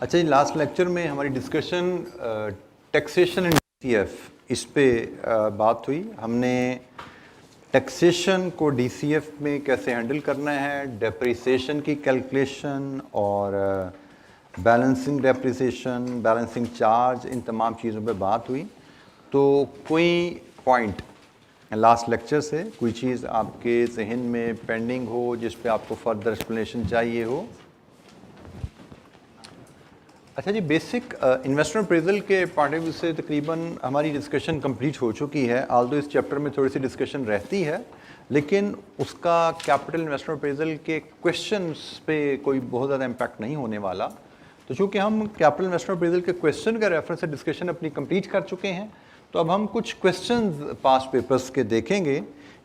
अच्छा जी, last lecture में हमारी डिस्कशन टैक्सेशन एंड डीसीएफ इस पे बात हुई। हमने टैक्सेशन को डीसीएफ में कैसे हैंडल करना है, डेप्रिसिएशन की कैलकुलेशन और बैलेंसिंग डेप्रिसिएशन, बैलेंसिंग चार्ज, इन तमाम चीज़ों पे बात हुई। तो कोई पॉइंट लास्ट लेक्चर से, कोई चीज़ आपके जहन में पेंडिंग हो जिस पे आपको फर्दर एक्सप्लेनेशन चाहिए हो? अच्छा जी, बेसिक इन्वेस्टमेंट अप्रेजल के पॉइंट ऑफ व्यू से तकरीबन हमारी डिस्कशन कंप्लीट हो चुकी है। आल्दो इस चैप्टर में थोड़ी सी डिस्कशन रहती है, लेकिन उसका कैपिटल इन्वेस्टमेंट अप्रेजल के क्वेश्चंस पे कोई बहुत ज़्यादा इम्पैक्ट नहीं होने वाला। तो चूँकि हम कैपिटल इन्वेस्टमेंट अप्रेजल के क्वेश्चन का रेफरेंस से डिस्कशन अपनी कंप्लीट कर चुके हैं, तो अब हम कुछ क्वेश्चन पास्ट पेपर्स के देखेंगे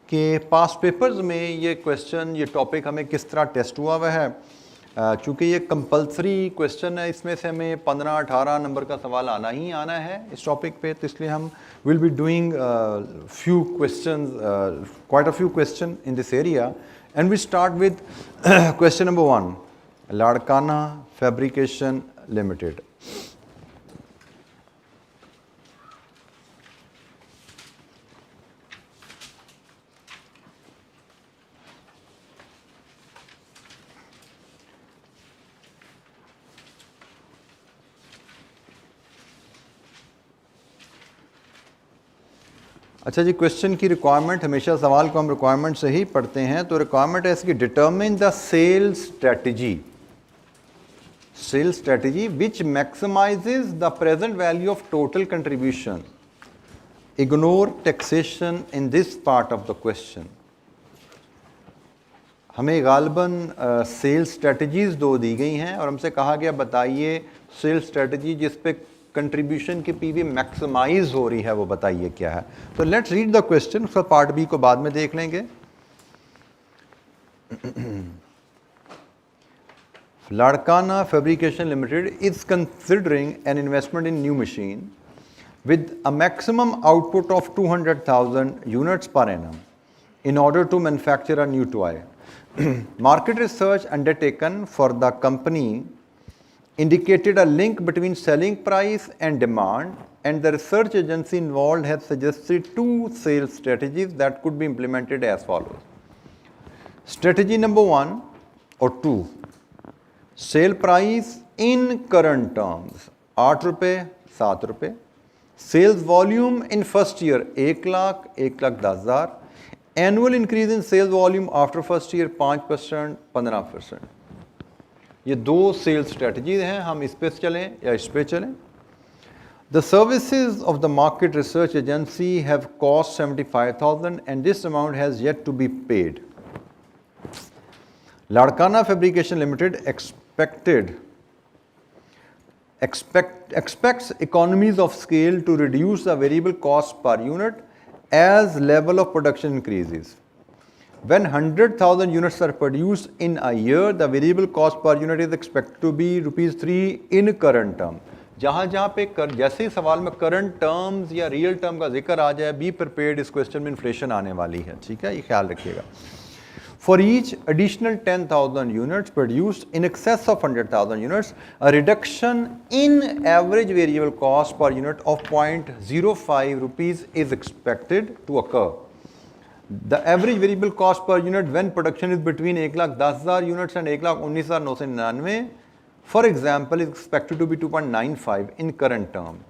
कि पास्ट पेपर्स में ये क्वेश्चन, ये टॉपिक हमें किस तरह टेस्ट हुआ हुआ है। चूँकि ये कंपलसरी क्वेश्चन है, इसमें से हमें 15-18 नंबर का सवाल आना ही आना है इस टॉपिक पे, तो इसलिए हम will be doing few question, quite a few question in this area. And we start with question number 1, Larkana fabrication limited. अच्छा जी, क्वेश्चन की रिक्वायरमेंट, हमेशा सवाल को हम रिक्वायरमेंट से ही पढ़ते हैं। तो रिक्वायरमेंट है इसकी, determine the sales strategy which maximizes the present value of total contribution, ignore taxation in this part of the question. हमें गालबन सेल्स स्ट्रेटजीज दो दी गई हैं और हमसे कहा गया बताइए सेल्स स्ट्रेटजी जिस पे कंट्रीब्यूशन की पीवी मैक्सिमाइज हो रही है, वो बताइए क्या है। तो लेट्स रीड द क्वेश्चन, उसका पार्ट बी को बाद में देख लेंगे। Larkana fabrication limited is considering an investment in new machine with a maximum output of 200,000 units per annum in order to manufacture a new toy. Market research undertaken for the company indicated a link between selling price and demand, and the research agency involved has suggested two sales strategies that could be implemented as follows. Strategy number 1 or 2, sale price in current terms 8 रुपये 7 रुपये, sales volume in first year 1 lakh 1,10,000, annual increase in sales volume after first year 5% 15%। ये दो sales strategies हैं, हम इस पे चलें या इस पे चलें। The services of the market research agency have cost 75,000 and this amount has yet to be paid. Larkana fabrication limited expects economies of scale to reduce the variable cost per unit as level of production increases. When 100,000 units are produced in a year, the variable cost per unit is expected to be ₹3 in current term. जहाँ पे जैसे ही सवाल में current terms या real term का जिक्र आ जाए, be prepared, इस क्वेश्चन में इन्फ्लेशन आने वाली है, ठीक है, ये ख्याल रखिएगा। For each additional 10,000 units produced in excess of 100,000 units, a reduction in average variable cost per unit of 0.05 rupees is expected to occur. The average variable cost per unit when production is between 1,10,000 units and 1,19,999, for example, is expected to be 2.95 in current term.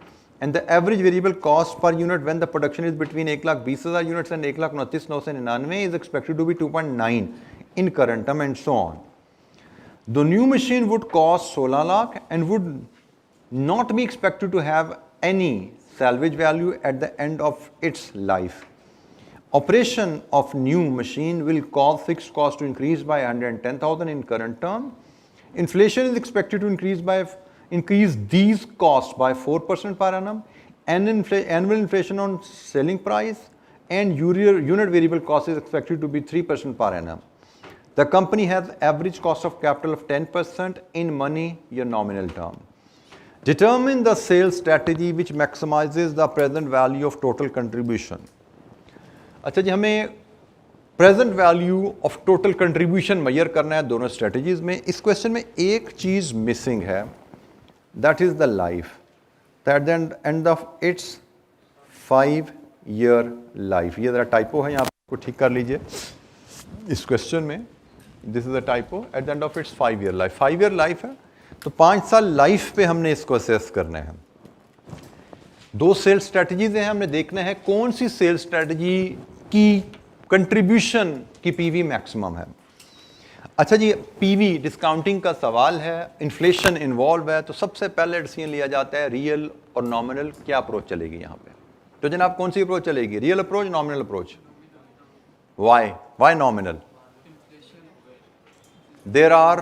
And the average variable cost per unit when the production is between 1,20,000 units and 1,29,999 is expected to be 2.9 in current term, and so on. The new machine would cost 16 lakh and would not be expected to have any salvage value at the end of its life. Operation of new machine will cause fixed cost to increase by 110,000 in current term. Inflation is expected to increase these costs by 4% per annum, and annual inflation on selling price and unit variable cost is expected to be 3% per annum. The company has average cost of capital of 10% in money या nominal term. Determine the sales strategy which maximizes the present value of total contribution. अच्छा जी, हमें present value of total contribution measure करना है दोनों strategies में। इस क्वेश्चन में एक चीज़ मिसिंग है, that is the life, at the end of its 5-year life. ये ज़रा टाइपो है, यहाँ को ठीक कर लीजिए इस क्वेश्चन में. This is a typo. At the end of its 5-year life. 5-year life है तो 5 साल लाइफ पे हमने इसको असेस करना है. 2 सेल्स स्ट्रेटजीज हैं, हमने देखना है कौन सी सेल्स स्ट्रेटजी की कंट्रीब्यूशन की पीवी मैक्सिमम है. अच्छा जी, पीवी डिस्काउंटिंग का सवाल है, इन्फ्लेशन इन्वॉल्व है, तो सबसे पहले डिसीजन लिया जाता है रियल और नॉमिनल क्या अप्रोच चलेगी यहाँ पे. तो जनाब कौन सी अप्रोच चलेगी, real approach, nominal approach? Why nominal? There are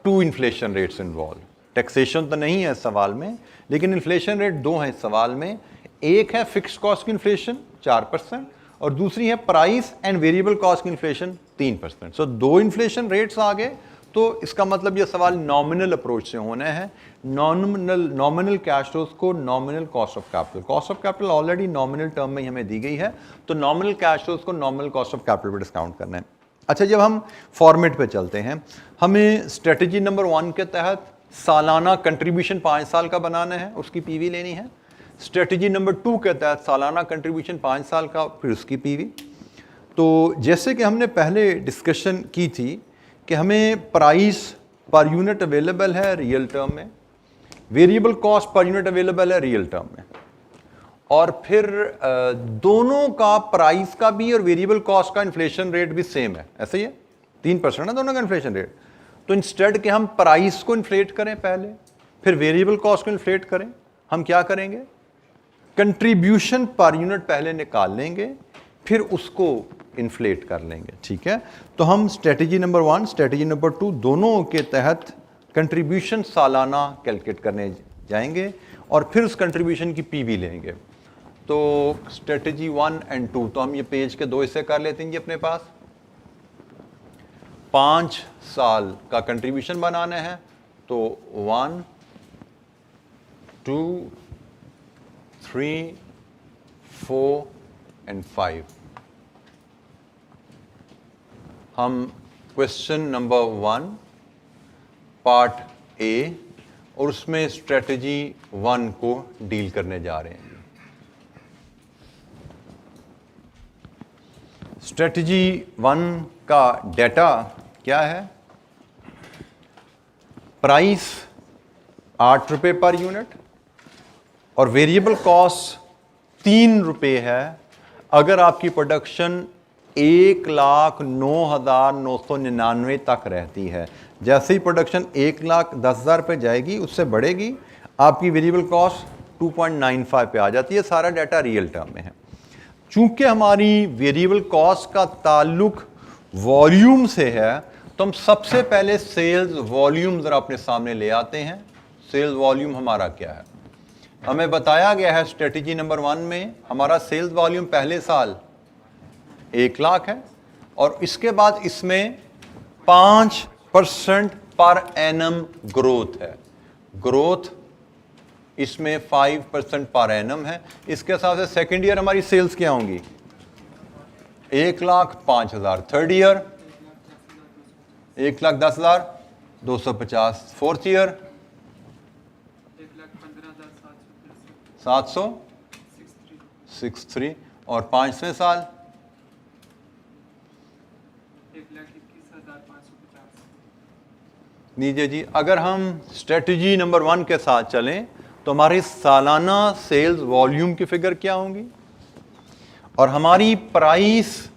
2 inflation rates involve. Taxation तो नहीं है इस सवाल में, लेकिन इन्फ्लेशन रेट 2 हैं इस सवाल में. एक है फिक्स्ड कॉस्ट की इन्फ्लेशन 4% और दूसरी है प्राइस एंड वेरिएबल कॉस्ट की इन्फ्लेशन 3%. सो 2 इन्फ्लेशन रेट्स आ गए, तो इसका मतलब ये सवाल नॉमिनल अप्रोच से होना है. नॉमिनल कैश फ्लोज को nominal cost of capital, cost of capital already nominal term में ही हमें दी गई है, तो नॉमिनल कैश फ्लोज को नॉमिनल कॉस्ट ऑफ कैपिटल पे डिस्काउंट करना है. अच्छा, जब हम फॉर्मेट पे चलते हैं, हमें स्ट्रेटजी नंबर 1 के तहत सालाना कंट्रीब्यूशन 5 साल का बनाना है, उसकी पीवी लेनी है. स्ट्रेटजी नंबर 2 के तहत सालाना कंट्रीब्यूशन 5 साल का, फिर उसकी पीवी. तो जैसे कि हमने पहले डिस्कशन की थी कि हमें प्राइस पर यूनिट अवेलेबल है रियल टर्म में, variable cost per unit available है रियल टर्म में, और फिर दोनों का प्राइस का भी और वेरिएबल कॉस्ट का इन्फ्लेशन रेट भी सेम है. ऐसे ही है, 3% है दोनों का इन्फ्लेशन रेट. तो इंस्टेड के हम प्राइस को इन्फ्लेट करें पहले, फिर वेरिएबल कॉस्ट को इन्फ्लेट करें, हम क्या करेंगे, कंट्रीब्यूशन पर यूनिट पहले निकाल लेंगे, फिर उसको इन्फ्लेट कर लेंगे. ठीक है, तो हम स्ट्रेटजी नंबर 1, स्ट्रेटजी नंबर 2 दोनों के तहत कंट्रीब्यूशन सालाना कैलकुलेट करने जाएंगे और फिर उस कंट्रीब्यूशन की पीवी लेंगे. तो स्ट्रेटजी 1 और 2, तो हम ये पेज के 2 हिस्से कर लेते हैं जी अपने पास. 5 साल का कंट्रीब्यूशन बनाना है, तो 1, 2, 3, 4 एंड 5. हम क्वेश्चन नंबर 1 पार्ट ए और उसमें स्ट्रेटजी 1 को डील करने जा रहे हैं. स्ट्रेटजी 1 का डेटा क्या है, प्राइस 8 रुपये पर यूनिट और वेरिएबल कॉस्ट 3 रुपये है अगर आपकी प्रोडक्शन 1,09,999 तक रहती है. जैसे ही प्रोडक्शन 1,10,000 पे जाएगी, उससे बढ़ेगी, आपकी वेरिएबल कॉस्ट 2.95 पे आ जाती है. सारा डाटा रियल टर्म में है. चूंकि हमारी वेरिएबल कॉस्ट का ताल्लुक वॉल्यूम से है, तो हम सबसे पहले सेल्स वॉल्यूम जरा अपने सामने ले आते हैं. सेल्स वॉल्यूम हमारा क्या है, हमें बताया गया है स्ट्रेटजी नंबर 1 में हमारा सेल्स वॉल्यूम पहले साल 1 लाख है और इसके बाद इसमें 5% पर एनम ग्रोथ है. ग्रोथ इसमें 5% पर एनम है. इसके हिसाब से सेकेंड ईयर हमारी सेल्स क्या होंगी, 1,05,000. Third year 1,10,250. फोर्थ ईयर 763 और 5वें साल 1,21,550. नीचे जी. अगर हम स्ट्रेटजी नंबर 1 के साथ चलें तो हमारी सालाना सेल्स वॉल्यूम की फिगर क्या होंगी और हमारी price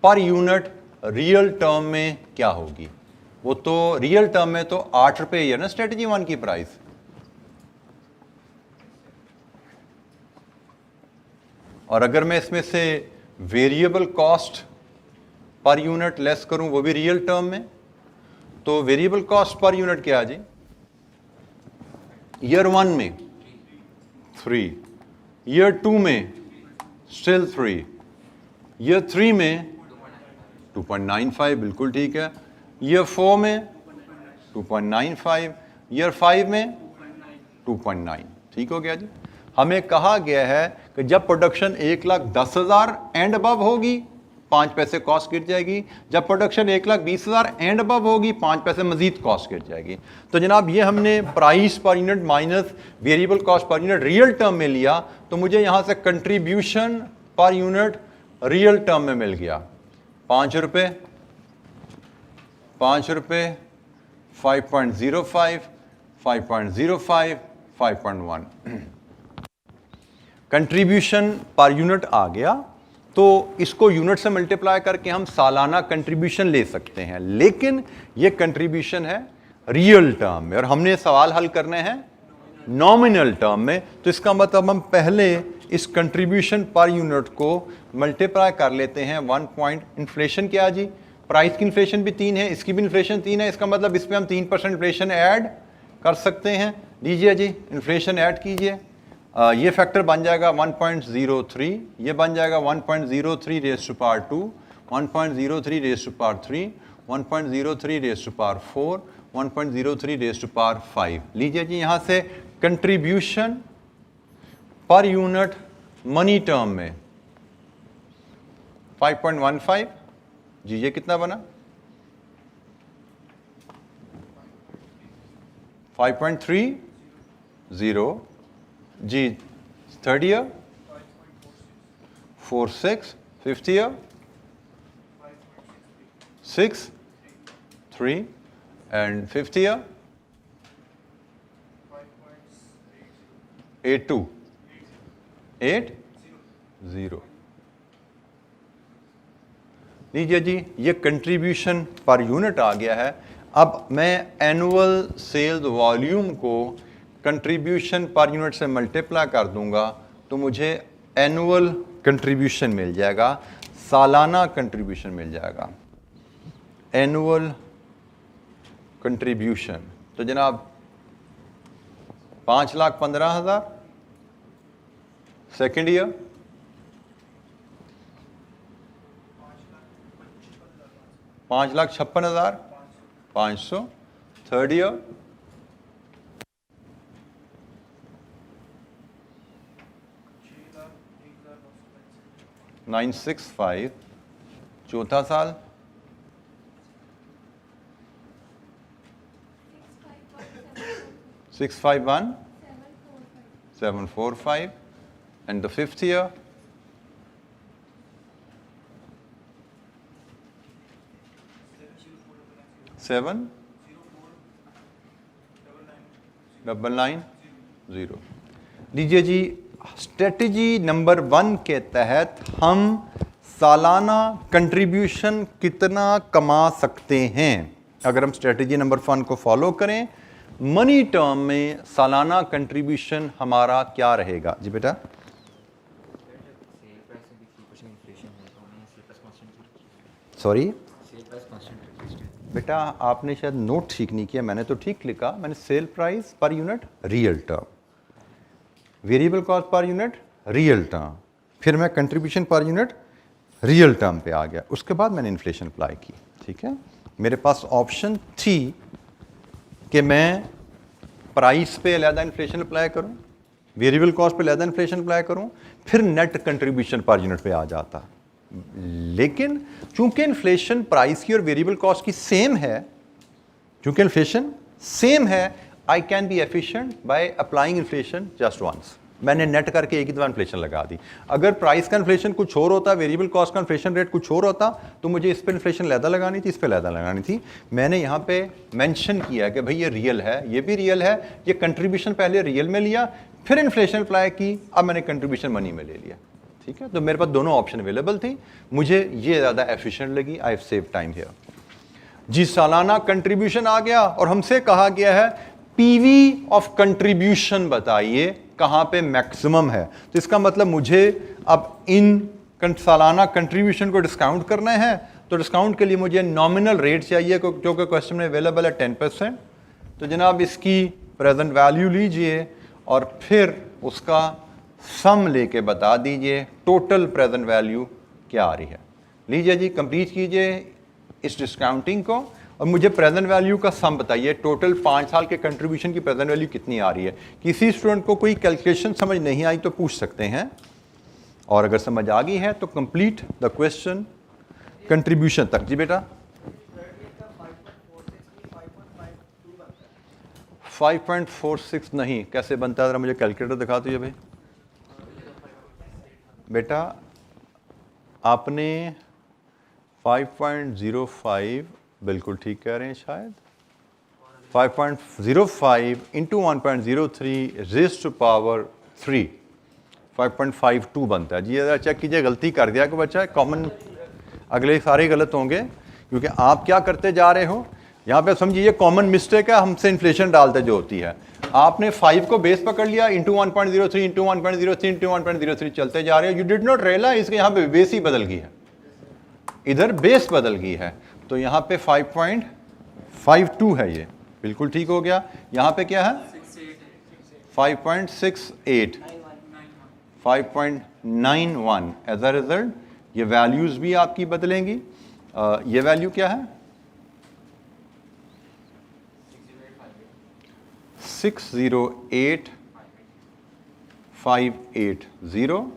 per unit real term में क्या होगी. वो तो रियल टर्म में तो 8 रुपये ही है ना स्ट्रेटजी 1 की प्राइस. और अगर मैं इसमें से variable cost per unit less करूं, वो भी रियल टर्म में, तो वेरिएबल कॉस्ट पर यूनिट क्या है जी, ईयर 1 में 3, ईयर 2 में स्टिल 3, ईयर 3 में 2.95, बिल्कुल ठीक है, ईयर 4 में 2.95, ईयर 5 में 2.9. ठीक हो गया जी. हमें कहा गया है कि जब प्रोडक्शन 1,10,000 एंड अबव होगी 5 पैसे कॉस्ट गिर जाएगी। जब प्रोडक्शन 1,20,000 एंड अबव होगी 5 पैसे मजीद कॉस्ट गिर जाएगी। तो जनाब ये हमने price per unit minus variable cost per unit real term में लिया, तो मुझे यहाँ से contribution per unit real term में मिल गया 5 रुपये, 5 रुपये, 5.05, 5.05, 5.1 कंट्रीब्यूशन पर यूनिट आ गया। तो इसको यूनिट से मल्टीप्लाई करके हम सालाना कंट्रीब्यूशन ले सकते हैं, लेकिन ये कंट्रीब्यूशन है रियल टर्म में और हमने सवाल हल करने हैं नॉमिनल टर्म में। तो इसका मतलब हम पहले इस कंट्रीब्यूशन पर यूनिट को मल्टीप्लाई कर लेते हैं 1 पॉइंट, इन्फ्लेशन क्या जी, प्राइस की इन्फ्लेशन भी 3 है, इसकी भी इन्फ्लेशन 3 है, इसका मतलब इस पर हम 3% इन्फ्लेशन ऐड कर सकते हैं। लीजिए जी इन्फ्लेशन ऐड कीजिए, ये फैक्टर बन जाएगा 1.03, ये बन जाएगा 1.03 raise to power 2, 1.03 raise to power 3, 1.03 raise to power 4, 1.03 raise to power 5। लीजिए जी यहाँ से contribution per unit money term में 5.15 जी, ये कितना बना 5.30 जी, third year 46, fifth year 6, 3 and fifth year 82, 8, 0। लीजिए जी ये कंट्रीब्यूशन पर यूनिट आ गया है। अब मैं एनुअल सेल्स वॉल्यूम को कंट्रीब्यूशन पर यूनिट से मल्टीप्लाई कर दूंगा तो मुझे एनुअल कंट्रीब्यूशन मिल जाएगा, सालाना कंट्रीब्यूशन मिल जाएगा, एनुअल कंट्रीब्यूशन। तो जनाब 5,15,000 सेकेंड ईयर, 5,56,500 थर्ड ईयर, 965 चौथा साल, 651 745 and the fifth year 79990। लीजिए जी स्ट्रेटजी नंबर 1 के तहत हम सालाना कंट्रीब्यूशन कितना कमा सकते हैं। अगर हम स्ट्रेटजी नंबर 1 को फॉलो करें, मनी टर्म में सालाना कंट्रीब्यूशन हमारा क्या रहेगा जी बेटा? सॉरी बेटा आपने शायद नोट ठीक नहीं किया, मैंने तो ठीक लिखा, मैंने sale price per unit real term, variable cost per unit real term, फिर मैं contribution per unit real term पे आ गया, उसके बाद मैंने इन्फ्लेशन अप्लाई की। ठीक है, मेरे पास ऑप्शन थी कि मैं प्राइस पे अलहदा इन्फ्लेशन अप्लाई करूं, वेरिएबल कॉस्ट पे अलहदा इन्फ्लेशन अप्लाई करूं, फिर नेट कंट्रीब्यूशन पर यूनिट पे आ जाता। लेकिन चूंकि इन्फ्लेशन प्राइस की और वेरिएबल कॉस्ट की सेम है, चूंकि इन्फ्लेशन सेम है, I can be efficient by applying inflation just once. मैंने नेट करके एक ही दफा इन्फ्लेशन लगा दी। अगर प्राइस का इन्फ्लेशन कुछ और होता, वेरिएबल कॉस्ट का इन्फ्लेशन रेट कुछ और होता, तो मुझे इस पर इन्फ्लेशन लहदा लगानी थी, इस पर लहदा लगानी थी। मैंने यहाँ पे मेंशन किया कि भाई ये रियल है, ये भी रियल है, ये कंट्रीब्यूशन पहले रियल में लिया, फिर इन्फ्लेशन अप्लाई की, अब मैंने कंट्रीब्यूशन मनी में ले लिया। ठीक है, तो मेरे पास दोनों ऑप्शन अवेलेबल थी, मुझे ये ज़्यादा एफिशिएंट लगी। I have save time here. जी सालाना कंट्रीब्यूशन आ गया और हमसे कहा गया है पीवी ऑफ कंट्रीब्यूशन बताइए कहां पे मैक्सिमम है। तो इसका मतलब मुझे अब इन सालाना कंट्रीब्यूशन को डिस्काउंट करना है, तो डिस्काउंट के लिए मुझे नॉमिनल रेट चाहिए जो कि क्वेश्चन में अवेलेबल है 10%। तो जनाब इसकी प्रेजेंट वैल्यू लीजिए और फिर उसका सम लेके बता दीजिए टोटल प्रेजेंट वैल्यू क्या आ रही है। लीजिए जी कंप्लीट कीजिए इस डिस्काउंटिंग को और मुझे प्रेजेंट वैल्यू का सम बताइए, टोटल 5 साल के कंट्रीब्यूशन की प्रेजेंट वैल्यू कितनी आ रही है। किसी स्टूडेंट को कोई कैलकुलेशन समझ नहीं आई तो पूछ सकते हैं, और अगर समझ आ गई है तो कंप्लीट द क्वेश्चन कंट्रीब्यूशन तक। जी बेटा 5.46 नहीं, कैसे बनता है, ज़रा मुझे कैलकुलेटर दिखा दो ये भाई। बेटा आपने 5.05 बिल्कुल ठीक कह रहे हैं शायद, 5.05 इंटू 1.03 रेज़ टू पावर 3 5.52 बनता है। जी ज़रा चेक कीजिए, गलती कर दिया कि बच्चा कॉमन, अगले सारे गलत होंगे क्योंकि आप क्या करते जा रहे हो यहाँ पे, समझिए कॉमन मिस्टेक है हमसे इन्फ्लेशन डालते जो होती है। आपने 5 को बेस पकड़ लिया, इंटू 1.03 इंटू 1.03 इंटू 1.03 चलते जा रहे हो। यू डिड नॉट रियलाइज कि यहाँ पे बेस ही बदल गई है, इधर बेस बदल गई है, तो यहाँ पे 5.52 है, ये बिल्कुल ठीक हो गया। यहाँ पे क्या है 5.68 5.91। एज अ रिजल्ट ये वैल्यूज भी आपकी बदलेंगी। ये वैल्यू क्या है 608,580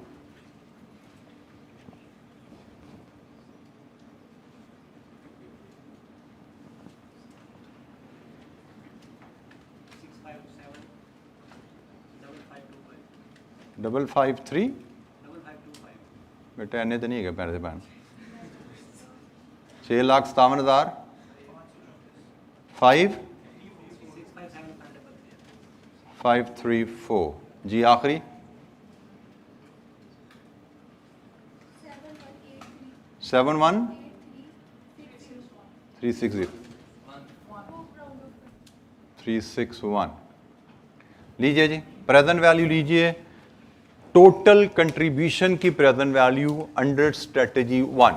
553 बेटा इन्ने तो नहीं है पैसे पैन 6,57,000 534। जी आखिरी 361 लीजिए जी, प्रेजेंट वैल्यू लीजिए, टोटल कंट्रीब्यूशन की प्रेजेंट वैल्यू अंडर स्ट्रेटेजी 1।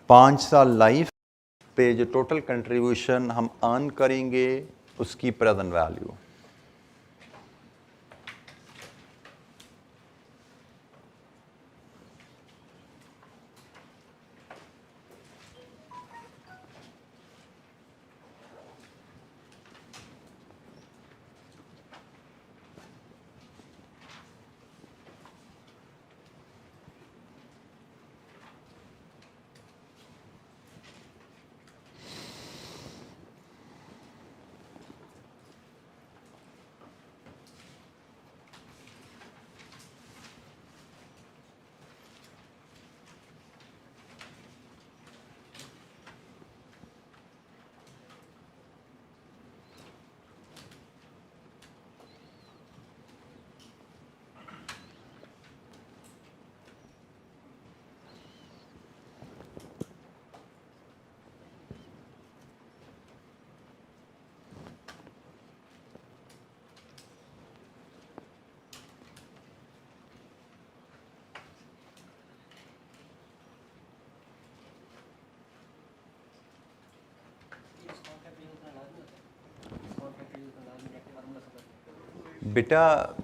पाँच साल लाइफ पे जो टोटल कंट्रीब्यूशन हम अर्न करेंगे उसकी प्रेजेंट वैल्यू। बेटा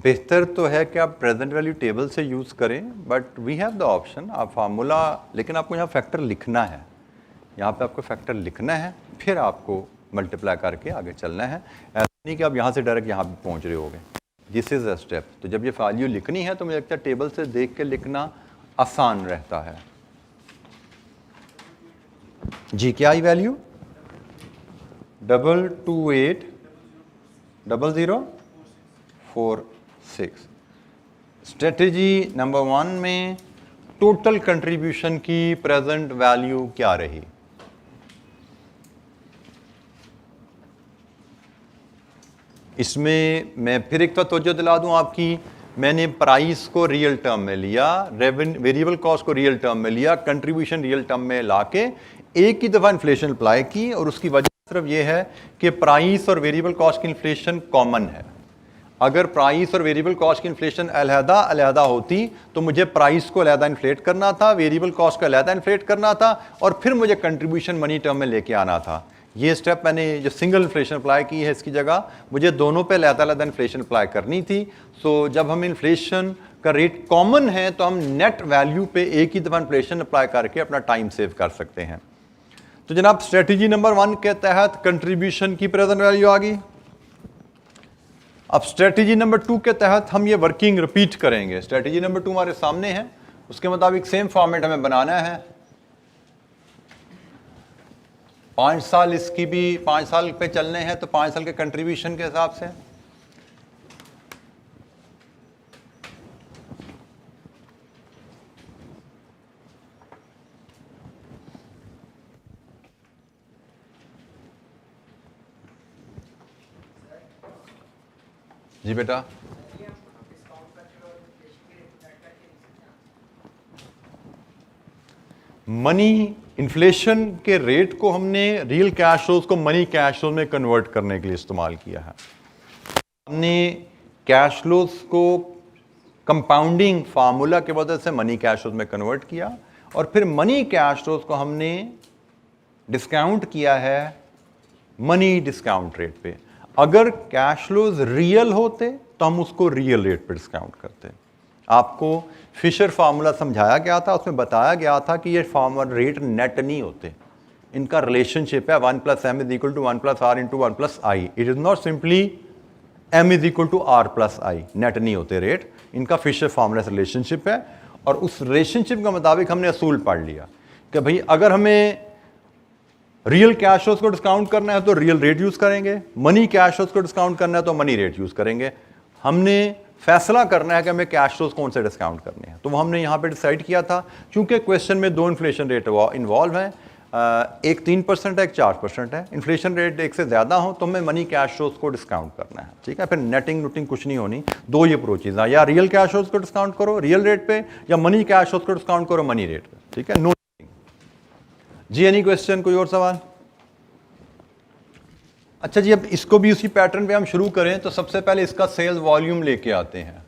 बेहतर तो है कि आप प्रेजेंट वैल्यू टेबल से यूज़ करें, but we have the option आप फार्मूला, लेकिन आपको यहाँ फैक्टर लिखना है, यहाँ पे आपको फैक्टर लिखना है, फिर आपको मल्टीप्लाई करके आगे चलना है। ऐसा नहीं कि आप यहाँ से डायरेक्ट यहाँ पे पहुँच रहे होगे। This is a step. तो जब ये वैल्यू लिखनी है तो मुझे लगता है टेबल से देख के लिखना आसान रहता है। जी क्या आई वैल्यू 2280046। स्ट्रेटेजी नंबर 1 में टोटल कंट्रीब्यूशन की प्रेजेंट वैल्यू क्या रही? इसमें मैं फिर एक तवज्जो दिला दूं आपकी, मैंने प्राइस को रियल टर्म में लिया, वेरिएबल कॉस्ट को रियल टर्म में लिया, कंट्रीब्यूशन रियल टर्म में लाके एक ही दफ़ा इन्फ्लेशन अप्लाई की, और उसकी वजह सिर्फ ये है कि प्राइस और वेरिएबल कॉस्ट की इन्फ्लेशन कॉमन है। अगर प्राइस और वेरिएबल कॉस्ट की इन्फ्लेशन अलहदा अलहदा होती तो मुझे प्राइस को अलहदा इन्फ्लेट करना था, वेरिएबल कॉस्ट को अलहदा इन्फ्लेट करना था, और फिर मुझे कंट्रीब्यूशन मनी टर्म में लेके आना था। ये स्टेप मैंने जो सिंगल इन्फ्लेशन अप्लाई की है इसकी जगह मुझे दोनों पे अलहदा अलहदा इन्फ्लेशन अप्लाई करनी थी। सो जब हम इन्फ्लेशन का रेट कॉमन है तो हम नेट वैल्यू पे एक ही दफा इन्फ्लेशन अप्लाई करके अपना टाइम सेव कर सकते हैं। तो जनाब स्ट्रेटेजी नंबर 1 के तहत कंट्रीब्यूशन की प्रेजेंट वैल्यू आ गई। अब स्ट्रेटेजी नंबर 2 के तहत हम ये वर्किंग रिपीट करेंगे। स्ट्रेटेजी नंबर 2 हमारे सामने है, उसके मुताबिक सेम फॉर्मेट हमें बनाना है। 5 साल इसकी भी 5 साल पे चलने हैं, तो 5 साल के कंट्रीब्यूशन के हिसाब से जी बेटा। मनी इन्फ्लेशन के रेट को हमने रियल कैश फ्लोज को मनी कैश फ्लोज में कन्वर्ट करने के लिए इस्तेमाल किया है। हमने कैश फ्लोज को कंपाउंडिंग फार्मूला के वजह से मनी कैश फ्लोज में कन्वर्ट किया और फिर मनी कैश फ्लोज को हमने डिस्काउंट किया है मनी डिस्काउंट रेट पे। अगर कैश फ्लोज रियल होते तो हम उसको रियल रेट पे डिस्काउंट करते। आपको फिशर फार्मूला समझाया गया था, उसमें बताया गया था कि ये फार्मूला रेट नेट नहीं होते, इनका रिलेशनशिप है 1 + m = 1 + r × 1 + i। It is not simply m = r + i। Net नहीं होते रेट, इनका फिशर फार्मूला से रिलेशनशिप है। और उस रिलेशनशिप के मुताबिक हमने असूल पढ़ लिया कि भाई अगर हमें रियल कैश फ्लोज को डिस्काउंट करना है तो रियल रेट यूज करेंगे, मनी कैश फ्लोज को डिस्काउंट करना है तो मनी रेट यूज करेंगे। हमने फैसला करना है कि हमें कैश फ्लोज कौन से डिस्काउंट करने हैं, तो वो हमने यहाँ पे डिसाइड किया था। क्योंकि क्वेश्चन में 2 इन्फ्लेशन रेट इन्वॉल्व हैं, एक 3% है, एक 4% है। इन्फ्लेशन रेट 1 से ज़्यादा हो तो हमें मनी कैश फ्लोज को डिस्काउंट करना है, ठीक है। फिर नेटिंग नोटिंग कुछ नहीं होनी, 2 ही अप्रोचेज हैं, या रियल कैश फ्लोज को डिस्काउंट करो रियल रेट पे, या मनी कैश फ्लोज को डिस्काउंट करो मनी रेट पे, ठीक है। नो जी, एनी क्वेश्चन, कोई और सवाल? अच्छा जी, अब इसको भी उसी पैटर्न पे हम शुरू करें तो सबसे पहले इसका सेल्स वॉल्यूम लेके आते हैं।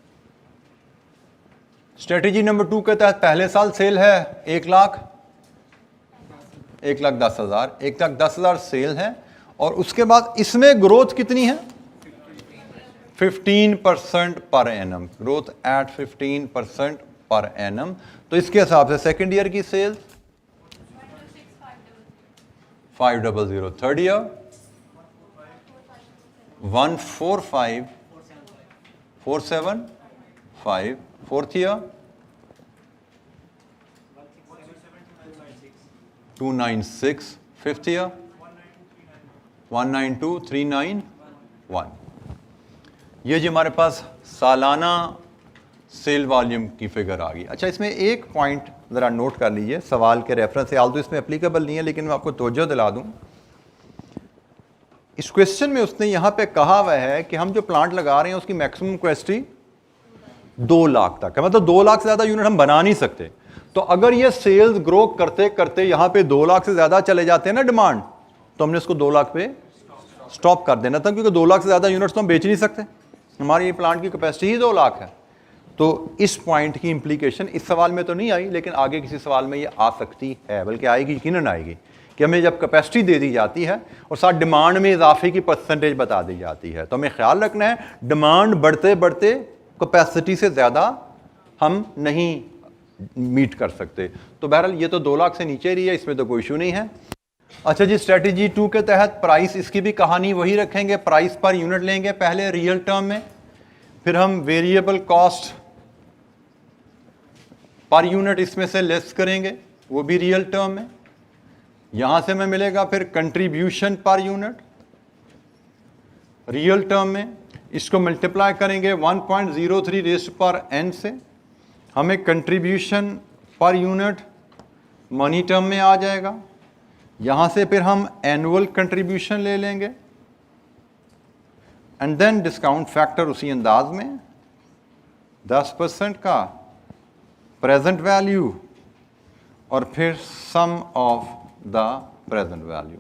स्ट्रेटेजी नंबर 2 के तहत पहले साल सेल है 1,10,000 1,10,000 सेल है, और उसके बाद इसमें ग्रोथ कितनी है? 15% per annum, growth at 15% per annum. तो इसके हिसाब से सेकेंड ईयर की sales 500, third year 145,475, fourth year 296, fifth year 192,391। ये जो हमारे पास सालाना सेल वॉल्यूम की फिगर आ गई। अच्छा, इसमें एक पॉइंट ज़रा नोट कर लीजिए सवाल के रेफरेंस से, आल तो इसमें एप्लीकेबल नहीं है लेकिन मैं आपको तवज्जो दिला दूं। इस क्वेश्चन में उसने यहां पे कहा हुआ है कि हम जो प्लांट लगा रहे हैं उसकी मैक्सिमम कैपेसिटी 2 लाख तक है, मतलब 2 लाख से ज्यादा यूनिट हम बना नहीं सकते। तो अगर ये सेल्स ग्रो करते करते यहां पे 2 लाख से ज्यादा चले जाते हैं ना डिमांड, तो हमने इसको 2 लाख पे स्टॉप कर देना था, क्योंकि 2 लाख से ज्यादा यूनिट्स तो हम बेच नहीं सकते, हमारी ये प्लांट की कैपेसिटी ही 2 लाख है। तो इस पॉइंट की इंप्लीकेशन इस सवाल में तो नहीं आई, लेकिन आगे किसी सवाल में ये आ सकती है, बल्कि आएगी, यकीनन आएगी, कि हमें जब कैपेसिटी दे दी जाती है और साथ डिमांड में इजाफे की परसेंटेज बता दी जाती है, तो हमें ख्याल रखना है डिमांड बढ़ते बढ़ते कैपेसिटी से ज़्यादा हम नहीं मीट कर सकते। तो बहरहाल ये तो 2 लाख से नीचे रही है, इसमें तो कोई इशू नहीं है। अच्छा जी, स्ट्रेटेजी 2 के तहत प्राइस, इसकी भी कहानी वही रखेंगे, प्राइस पर यूनिट लेंगे पहले रियल टर्म में, फिर हम वेरिएबल कॉस्ट पर यूनिट इसमें से लेस करेंगे, वो भी रियल टर्म में। यहां से हमें मिलेगा फिर contribution per unit real term में, इसको मल्टीप्लाई करेंगे 1.03 रेज़्ड पर n से, हमें contribution per unit money term में आ जाएगा। यहां से फिर हम एनुअल कंट्रीब्यूशन ले लेंगे एंड देन डिस्काउंट फैक्टर उसी अंदाज में 10% का प्रेजेंट वैल्यू और फिर सम ऑफ द प्रेजेंट वैल्यू।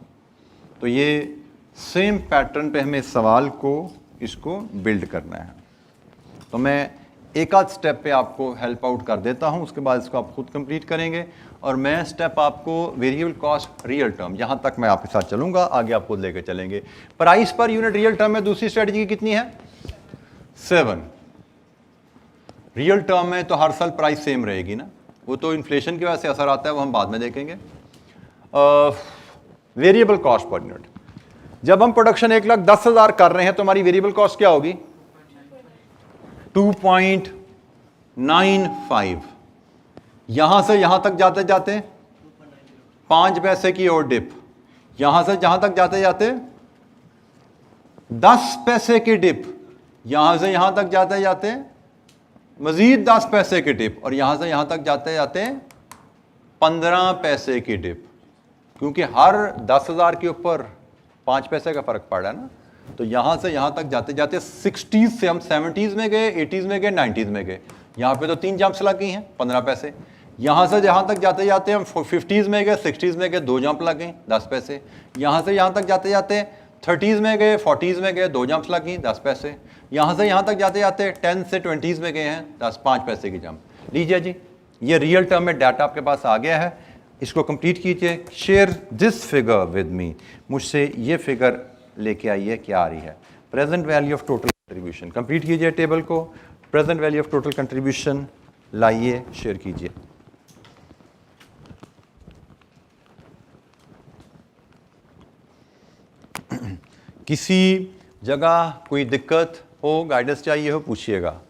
तो ये सेम पैटर्न पे हमें सवाल को इसको बिल्ड करना है। तो मैं एक आध स्टेप पे आपको हेल्प आउट कर देता हूँ, उसके बाद इसको आप खुद कंप्लीट करेंगे, और मैं स्टेप आपको वेरिएबल कॉस्ट रियल टर्म, यहाँ तक मैं आपके साथ चलूँगा, आगे आप खुद लेकर चलेंगे। Price per unit real term में दूसरी स्ट्रेटजी कितनी है? 7। रियल टर्म में तो हर साल प्राइस सेम रहेगी ना, वो तो इन्फ्लेशन की वजह से असर आता है, वो हम बाद में देखेंगे। वेरिएबल कॉस्ट पर यूनिट, जब हम प्रोडक्शन 1,10,000 कर रहे हैं तो हमारी वेरिएबल कॉस्ट क्या होगी? 2.95। यहां से यहां तक जाते जाते 5 पैसे की और डिप, यहां से जहां तक जाते जाते 10 पैसे की डिप, यहां से यहां तक जाते जाते मजीद 10 पैसे की डिप, और यहां से यहां तक जाते जाते 15 पैसे की डिप, क्योंकि हर 10,000 के ऊपर 5 पैसे का फर्क पड़ रहा है ना। तो यहां से यहां तक जाते जाते 60s से हम 70s में गए, 80s में गए, 90s में गए। यहां पे तो 3 जंप्स लग गई हैं, 15 पैसे। यहां से जहां तक जाते जाते हम 50s में गए, 60s में गए, 2 जंप लग गई, 10 पैसे। यहां से यहां तक जाते जाते 30s में गए, 40s में गए, 2 जंप्स लग गई, 10 पैसे। यहां से यहां तक जाते जाते 10 से 20s में गए हैं, 5 पैसे की जंप। लीजिए जी, ये रियल टर्म में डाटा आपके पास आ गया है, इसको कंप्लीट कीजिए। Share this figure with me, मुझसे ये फिगर लेके आइए, क्या आ रही है? Present value of total contribution. Complete कीजिए टेबल को, present value of total contribution लाइए, शेयर कीजिए। किसी जगह कोई दिक्कत हो, गाइडेंस चाहिए हो, पूछिएगा।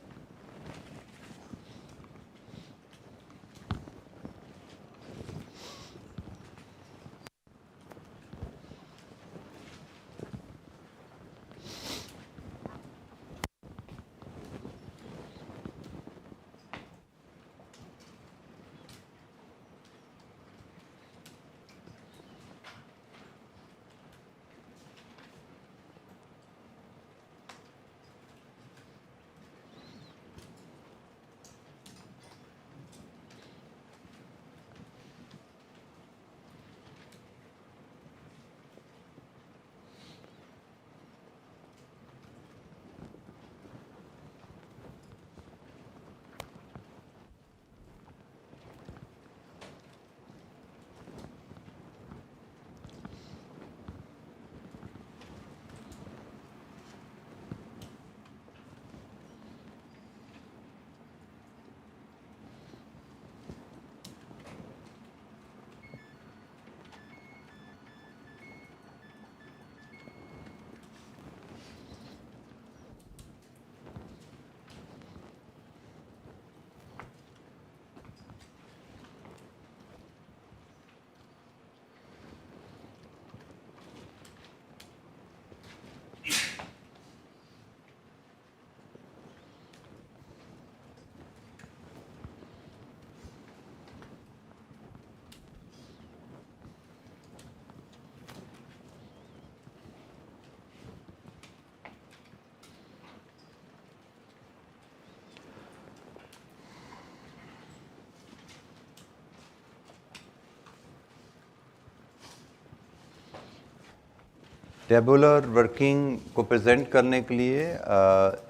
टेबुलर वर्किंग को प्रेजेंट करने के लिए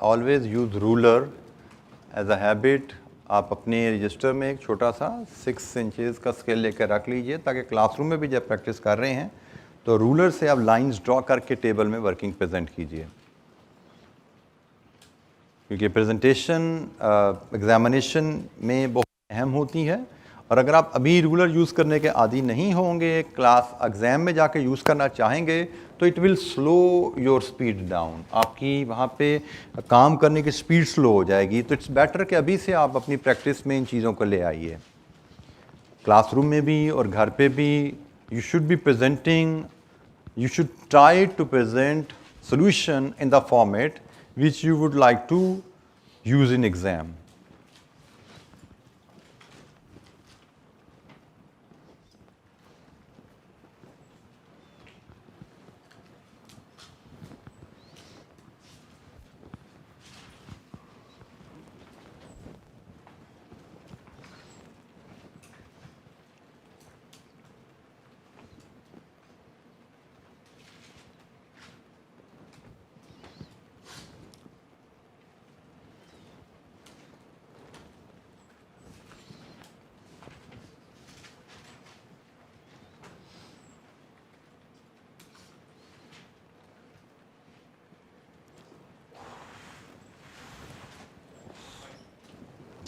always use ruler as a habit. आप अपने रजिस्टर में एक छोटा सा 6 इंचेस का स्केल लेकर रख लीजिए, ताकि क्लासरूम में भी जब प्रैक्टिस कर रहे हैं तो रूलर से आप लाइंस ड्रॉ करके टेबल में वर्किंग प्रेजेंट कीजिए, क्योंकि प्रेजेंटेशन एग्जामिनेशन में बहुत अहम होती है। और अगर आप अभी रूलर यूज़ करने के आदी नहीं होंगे, क्लास एग्ज़ाम में जाके यूज़ करना चाहेंगे, तो it will slow your speed down, आपकी वहाँ पे काम करने की स्पीड स्लो हो जाएगी। तो इट्स बेटर कि अभी से आप अपनी प्रैक्टिस में इन चीज़ों को ले आइए। क्लासरूम में भी और घर पे भी you should be presenting, you should try to present solution in the format which you would like to use in exam.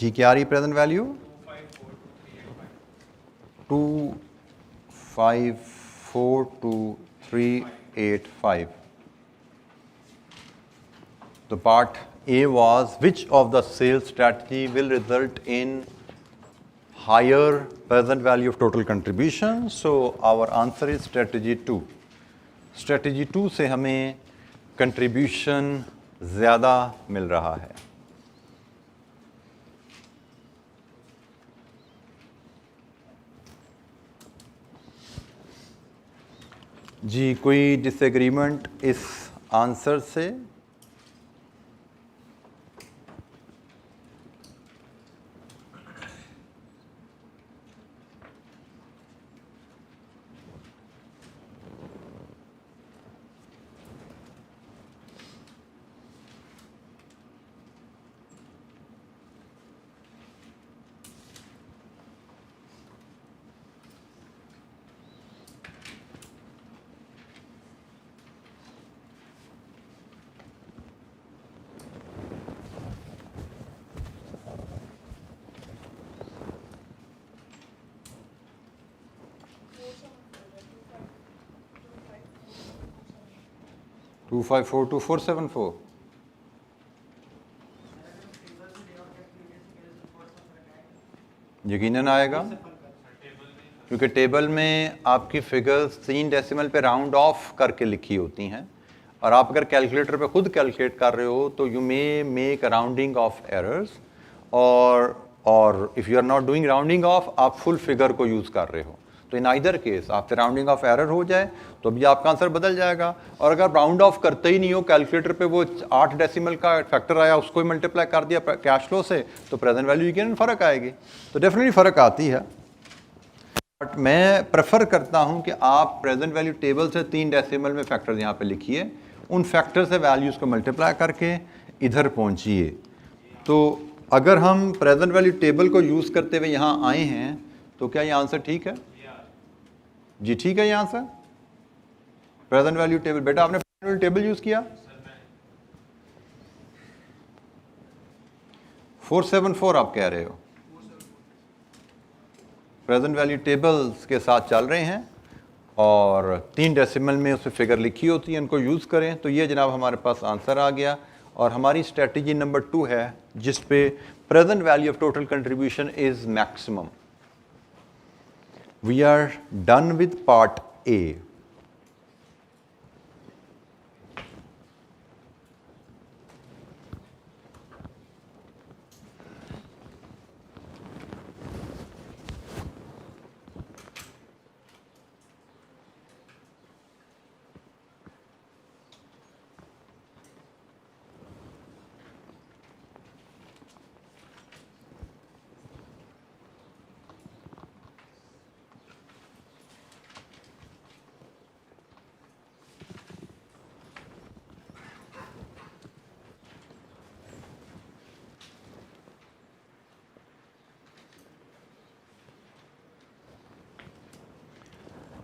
जी क्या आ रही present value 2542,385. The part A was which of the sales strategy will result in higher present value of total contribution? So our answer is strategy 2. Strategy 2 से हमें contribution ज़्यादा मिल रहा है. जी कोई disagreement इस आंसर से? टू 2542,474. यकीनन आएगा क्योंकि टेबल में आपकी फिगर्स 3 डेसिमल पे राउंड ऑफ करके लिखी होती हैं और आप अगर कैलकुलेटर पे खुद कैलकुलेट कर रहे हो तो you may make rounding off errors और if you are not doing rounding off आप फुल फिगर को यूज़ कर रहे हो तो इन आइदर केस आपसे राउंडिंग ऑफ एरर हो जाए तो भी आपका आंसर बदल जाएगा और अगर राउंड ऑफ करते ही नहीं हो कैलकुलेटर पे वो 8 डेसिमल का फैक्टर आया उसको ही मल्टीप्लाई कर दिया कैश फ्लो से तो प्रेजेंट वैल्यू की फ़र्क आएगी तो डेफिनेटली फ़र्क आती है बट मैं प्रेफर करता हूं कि आप प्रेजेंट वैल्यू टेबल से 3 डेसिमल में फैक्टर्स यहाँ पे लिखिए उन फैक्टर से वैल्यूज़ को मल्टीप्लाई करके इधर पहुँचिए तो अगर हम प्रेजेंट वैल्यू टेबल को यूज़ करते हुए यहाँ आए हैं तो क्या ये आंसर ठीक है? जी ठीक है ये आंसर प्रेजेंट वैल्यू टेबल बेटा आपने प्रेजेंट वैल्यू टेबल यूज किया 474 आप कह रहे हो प्रेजेंट वैल्यू टेबल्स के साथ चल रहे हैं और 3 डेसिमल में उस पर फिगर लिखी होती है इनको यूज़ करें तो ये जनाब हमारे पास आंसर आ गया और हमारी स्ट्रेटजी नंबर 2 है जिस पे present value of total contribution is maximum. We are done with part A.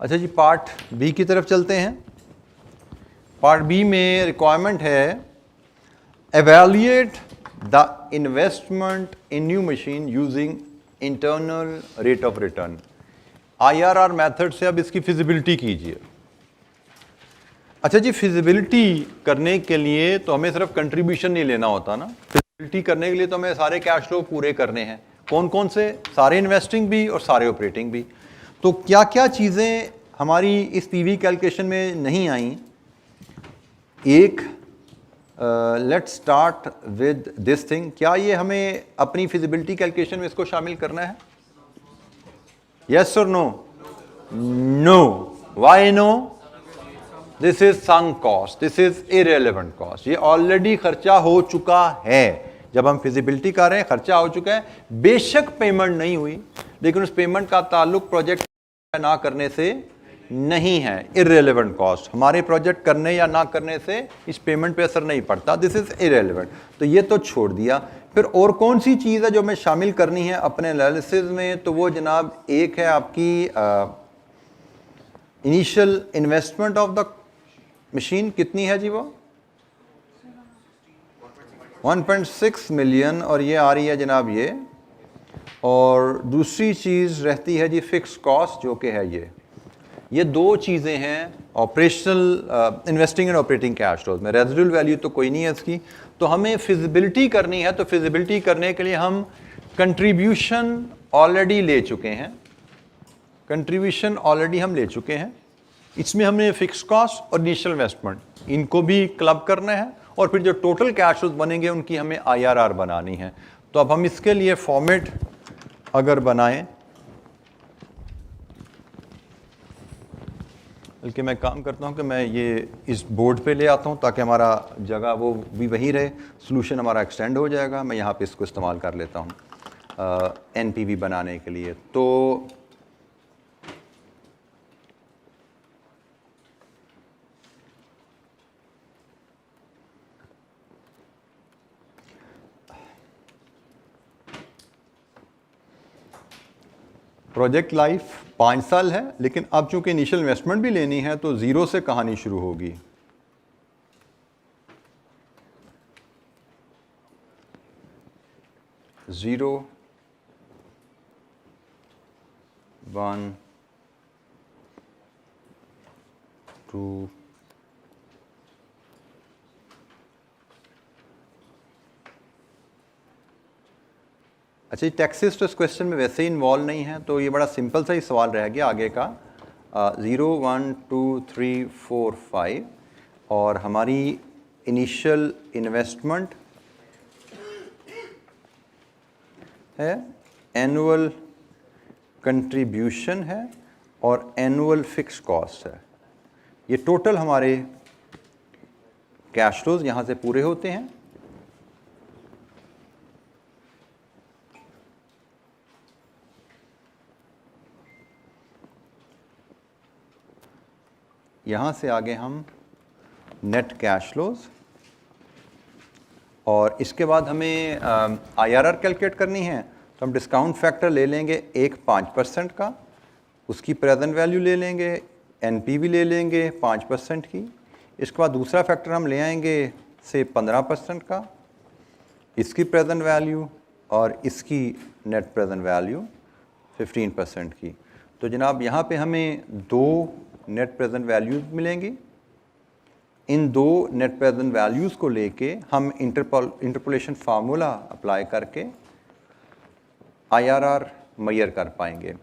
अच्छा जी पार्ट बी की तरफ चलते हैं. पार्ट बी में रिक्वायरमेंट है evaluate the investment in new machine using internal rate of return. IRR method से अब इसकी फिजिबिलिटी कीजिए. अच्छा जी फिजिबिलिटी करने के लिए तो हमें सिर्फ कंट्रीब्यूशन नहीं लेना होता ना, फिजिबिलिटी करने के लिए तो हमें सारे कैश फ्लो पूरे करने हैं. कौन कौन से? सारे इन्वेस्टिंग भी और सारे ऑपरेटिंग भी. तो क्या क्या चीज़ें हमारी इस पीवी कैलकुलेशन में नहीं आई? एक let's start with this thing. क्या ये हमें अपनी फिजिबिलिटी कैलकुलेशन में इसको शामिल करना है? यस और no? No. Why no? This is sunk cost, this is irrelevant cost. ये ऑलरेडी खर्चा हो चुका है. जब हम फिजिबिलिटी कर रहे हैं खर्चा हो चुका है. बेशक पेमेंट नहीं हुई लेकिन उस पेमेंट का ताल्लुक प्रोजेक्ट ना करने से नहीं है. इररिलेवेंट कॉस्ट हमारे प्रोजेक्ट करने या ना करने से इस पेमेंट पे असर नहीं पड़ता. This is irrelevant. तो ये तो छोड़ दिया. फिर और कौन सी चीज़ है जो हमें शामिल करनी है अपने एनालिसिस में? तो वो जनाब एक है आपकी initial investment of the machine. कितनी है जी? वो 1.6 मिलियन और ये आ रही है जनाब ये और दूसरी चीज़ रहती है जी फिक्स कॉस्ट, जो कि है ये दो चीज़ें हैं operational investing and operating cash flows में। रेजिडुअल वैल्यू तो कोई नहीं है इसकी, तो हमें फिजिबिलिटी करनी है। तो फिजिबिलिटी करने के लिए हम कंट्रीब्यूशन ऑलरेडी ले चुके हैं, कंट्रीब्यूशन ऑलरेडी हम ले चुके हैं। इसमें हमने फिक्स कॉस्ट और इनिशियल इन्वेस्टमेंट इनको भी क्लब करना है, और फिर जो टोटल कैश फ्लोज बनेंगे उनकी हमें IRR बनानी है। तो अब हम इसके लिए फॉर्मेट अगर बनाएं, बल्कि मैं काम करता हूं कि मैं ये इस बोर्ड पे ले आता हूं ताकि हमारा जगह वो भी वही रहे, सॉल्यूशन हमारा एक्सटेंड हो जाएगा। मैं यहाँ पे इसको इस्तेमाल कर लेता हूं NPV बनाने के लिए। तो प्रोजेक्ट लाइफ 5 साल है, लेकिन अब चूंकि इनिशियल इन्वेस्टमेंट भी लेनी है तो 0 से कहानी शुरू होगी। ज़ीरो 1 2 अच्छा, टैक्सेस तो इस क्वेश्चन में वैसे ही इन्वॉल्व नहीं है, तो ये बड़ा सिंपल सा ही सवाल रह गया आगे का। 0 1 2 3 4 5 और हमारी इनिशियल इन्वेस्टमेंट है, एनुअल कंट्रीब्यूशन है और एनुअल फिक्स कॉस्ट है। ये टोटल हमारे कैश फ्लोज यहाँ से पूरे होते हैं। यहाँ से आगे हम नेट कैश फ्लोज, और इसके बाद हमें IRR कैलकुलेट करनी है। तो हम डिस्काउंट फैक्टर ले लेंगे एक 5% का, उसकी प्रेजेंट वैल्यू ले लेंगे, NPV ले लेंगे 5% की। इसके बाद दूसरा फैक्टर हम ले आएंगे से 15% का, इसकी प्रेजेंट वैल्यू और इसकी नेट प्रेजेंट वैल्यू 15% की। तो जनाब यहाँ पे हमें दो नेट प्रेजेंट वैल्यूज़ मिलेंगी। इन दो नेट प्रेजेंट वैल्यूज़ को लेके हम इंटरपोलेशन फार्मूला अप्लाई करके IRR मेजर कर पाएंगे।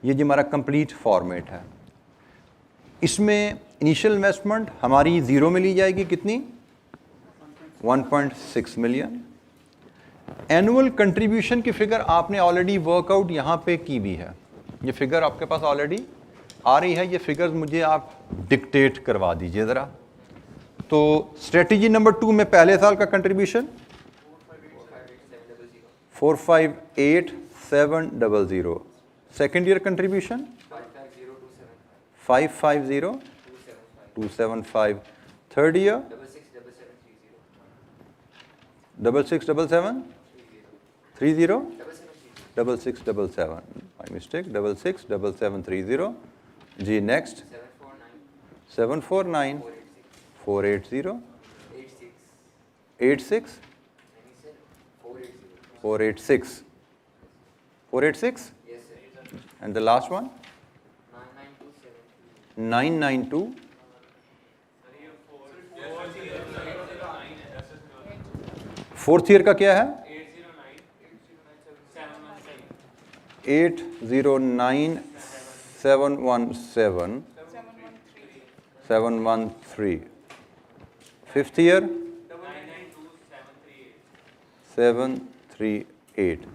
ये जो हमारा कंप्लीट फॉर्मेट है, इसमें इनिशियल इन्वेस्टमेंट हमारी 0 में ली जाएगी, कितनी 1.6 मिलियन। एनुअल कंट्रीब्यूशन की फिगर आपने ऑलरेडी वर्कआउट यहाँ पे की भी है, ये फिगर आपके पास ऑलरेडी आ रही है। ये फिगर्स मुझे आप डिक्टेट करवा दीजिए ज़रा। तो स्ट्रेटजी नंबर 2 में पहले साल का contribution 458,700, second year contribution 550,275, third year 667730, 6677, my mistake, 667730 जी। Next 749 480 86 486 486 and the last one 992 fourth year का क्या है 809,717 फिफ्थ ईयर 738।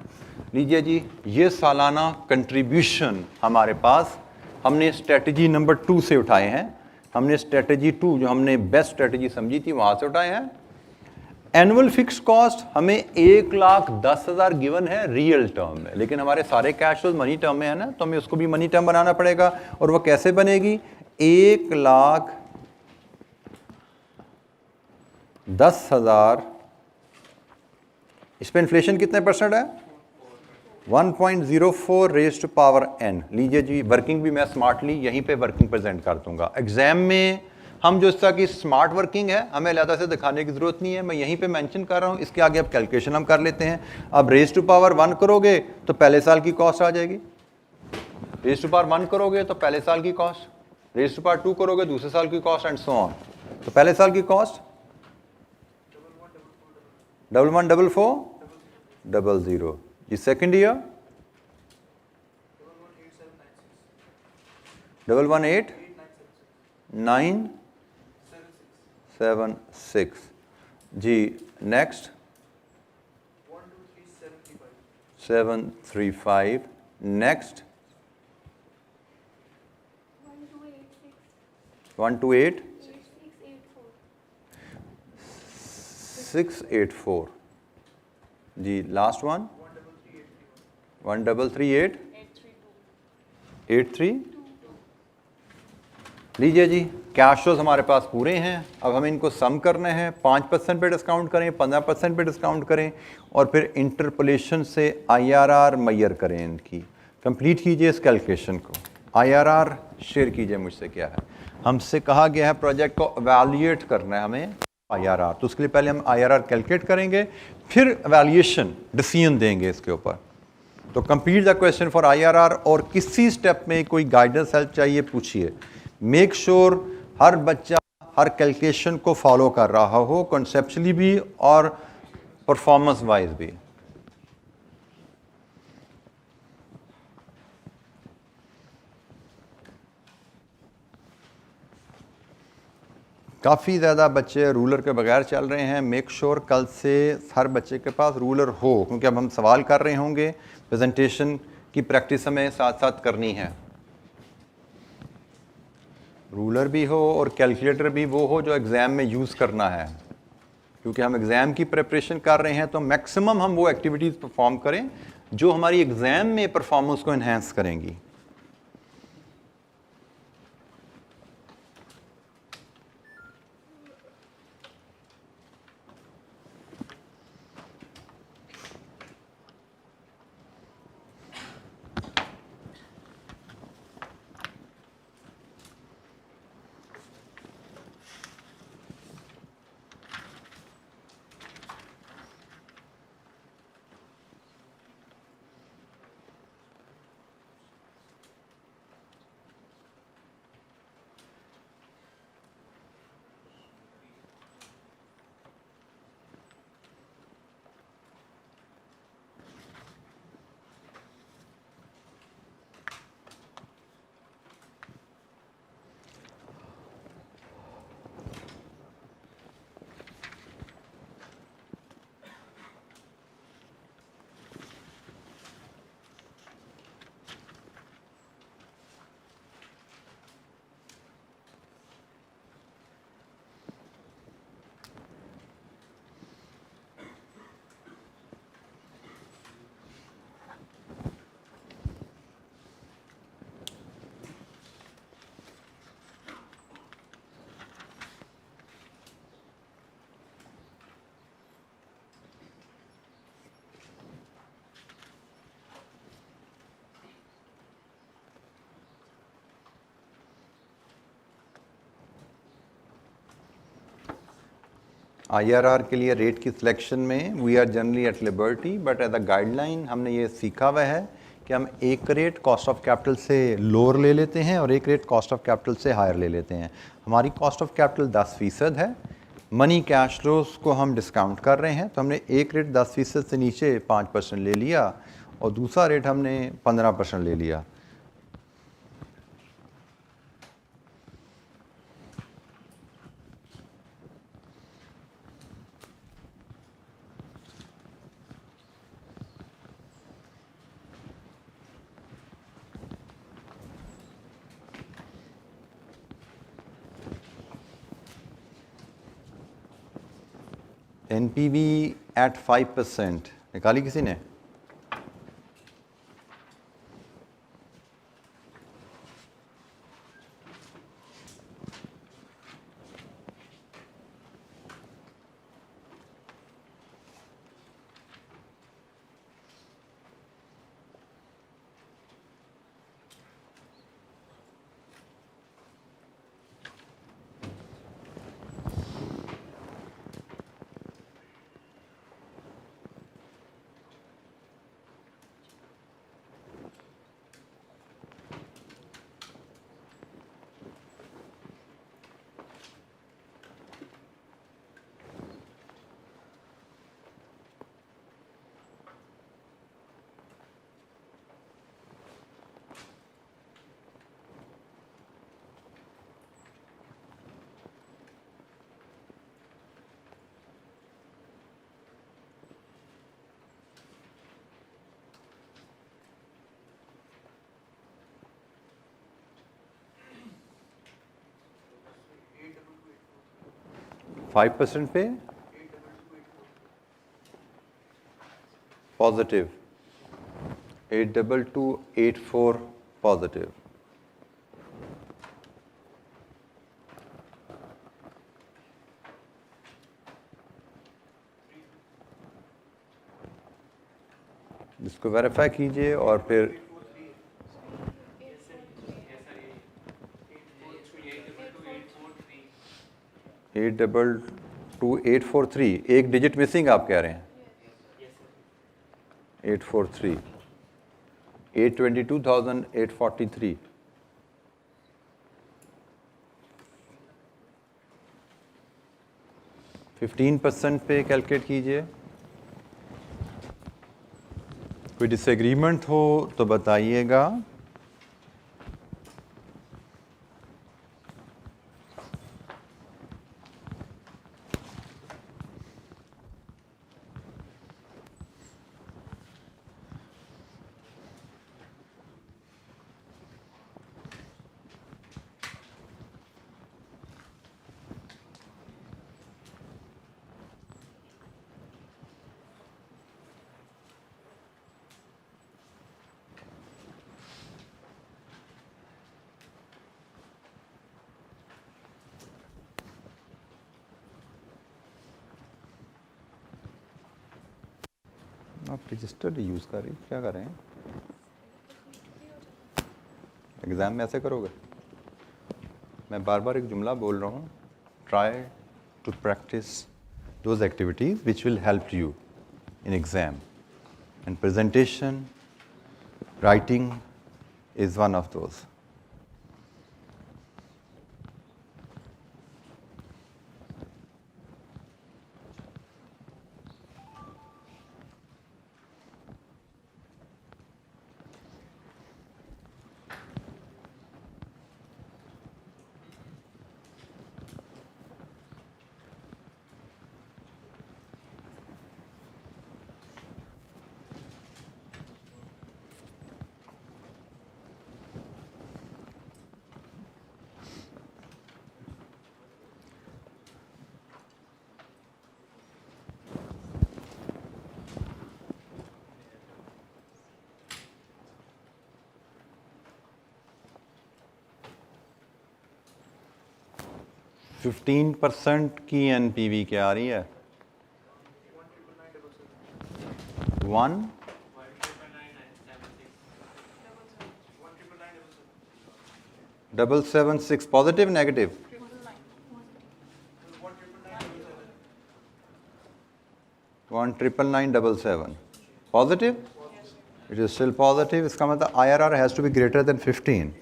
लीजिए जी, ये सालाना कंट्रीब्यूशन हमारे पास हमने स्ट्रेटजी नंबर 2 से उठाए हैं। हमने स्ट्रेटजी 2 जो हमने बेस्ट स्ट्रेटजी समझी थी वहाँ से उठाए हैं। एनुअल फिक्स कॉस्ट हमें 1,10,000 गिवन है रियल टर्म में, लेकिन हमारे सारे कैश फ्लोज मनी टर्म में है ना, तो हमें उसको भी मनी टर्म बनाना पड़ेगा। और वो कैसे बनेगी 1,10,000, इस पर इन्फ्लेशन कितने परसेंट है 1.04 रेज़ टू पावर n। लीजिए जी, वर्किंग भी मैं स्मार्टली यहीं पे वर्किंग प्रेजेंट कर दूंगा। एग्जाम में हम जो इस तरह की स्मार्ट वर्किंग है हमें अलहदा से दिखाने की ज़रूरत नहीं है, मैं यहीं पे मेंशन कर रहा हूँ, इसके आगे अब कैलकुलेशन हम कर लेते हैं। अब रेज़ टू पावर 1 करोगे तो पहले साल की कॉस्ट आ जाएगी, रेज़ टू पावर 1 करोगे तो पहले साल की कॉस्ट, रेज़ टू पावर 2 करोगे दूसरे साल की कॉस्ट एंड सो ऑन। तो पहले साल की कॉस्ट 114400, जी सेकेंड ईयर 118976, जी नेक्स्ट 735, नेक्स्ट 1286 684, जी लास्ट वन 133883, लीजिए जी कैश फ्लोज हमारे पास पूरे हैं। अब हमें इनको सम करने हैं, 5% पे डिस्काउंट करें, 15% पे डिस्काउंट करें और फिर इंटरपोलेशन से IRR मैयर करें। इनकी कंप्लीट कीजिए इस कैलकुलेशन को। IRR शेयर कीजिए मुझसे क्या है। हमसे कहा गया है प्रोजेक्ट को एवेल्युएट करना है हमें IRR, तो उसके लिए पहले हम IRR कैलकुलेट करेंगे, फिर एवेल्युएशन डिसीजन देंगे इसके ऊपर। तो complete the question for IRR, और किसी स्टेप में कोई गाइडेंस हेल्प चाहिए पूछिए। मेक श्योर हर बच्चा हर कैलकुलेशन को फॉलो कर रहा हो, कॉन्सेप्चुअली भी और परफॉर्मेंस वाइज भी। काफ़ी ज़्यादा बच्चे रूलर के बगैर चल रहे हैं। मेक श्योर कल से हर बच्चे के पास रूलर हो, क्योंकि अब हम सवाल कर रहे होंगे, प्रेजेंटेशन की प्रैक्टिस हमें साथ साथ करनी है। रूलर भी हो और कैलकुलेटर भी वो हो जो एग्ज़ाम में यूज़ करना है, क्योंकि हम एग्ज़ाम की प्रिपरेशन कर रहे हैं। तो मैक्सिमम हम वो एक्टिविटीज़ परफॉर्म करें जो हमारी एग्ज़ाम में परफॉर्मेंस को इन्हेंस करेंगी। IRR के लिए रेट की सिलेक्शन में we are generally at liberty, but as a guideline हमने ये सीखा हुआ है कि हम एक रेट कॉस्ट ऑफ कैपिटल से लोअर ले लेते हैं और एक रेट कॉस्ट ऑफ कैपिटल से हायर ले लेते हैं। हमारी कॉस्ट ऑफ कैपिटल 10% है, मनी कैश फ्लोज को हम डिस्काउंट कर रहे हैं, तो हमने एक रेट 10% से नीचे 5% ले लिया और दूसरा रेट हमने 15% ले लिया। NPV एट 5% निकाली किसी ने? 5% पे पॉजिटिव, 82284 पॉजिटिव, इसको वेरीफाई कीजिए और फिर 822843, एक डिजिट मिसिंग आप कह रहे हैं, 843, 822,843, %15 पे कैलकुलेट कीजिए। कोई डिसएग्रीमेंट हो तो बताइएगा। आप रजिस्टर्ड यूज़ कर रही, क्या कर रहे हैं? एग्ज़ाम में ऐसे करोगे? मैं बार बार एक जुमला बोल रहा हूँ, try to practise those activities which will help you in exam, and presentation writing is one of those. Fifteen % की एनपीवी क्या आ रही है? 1,776 positive negative? 1,999,777 positive? It is still positive. इसका मतलब IRR has to be greater than 15।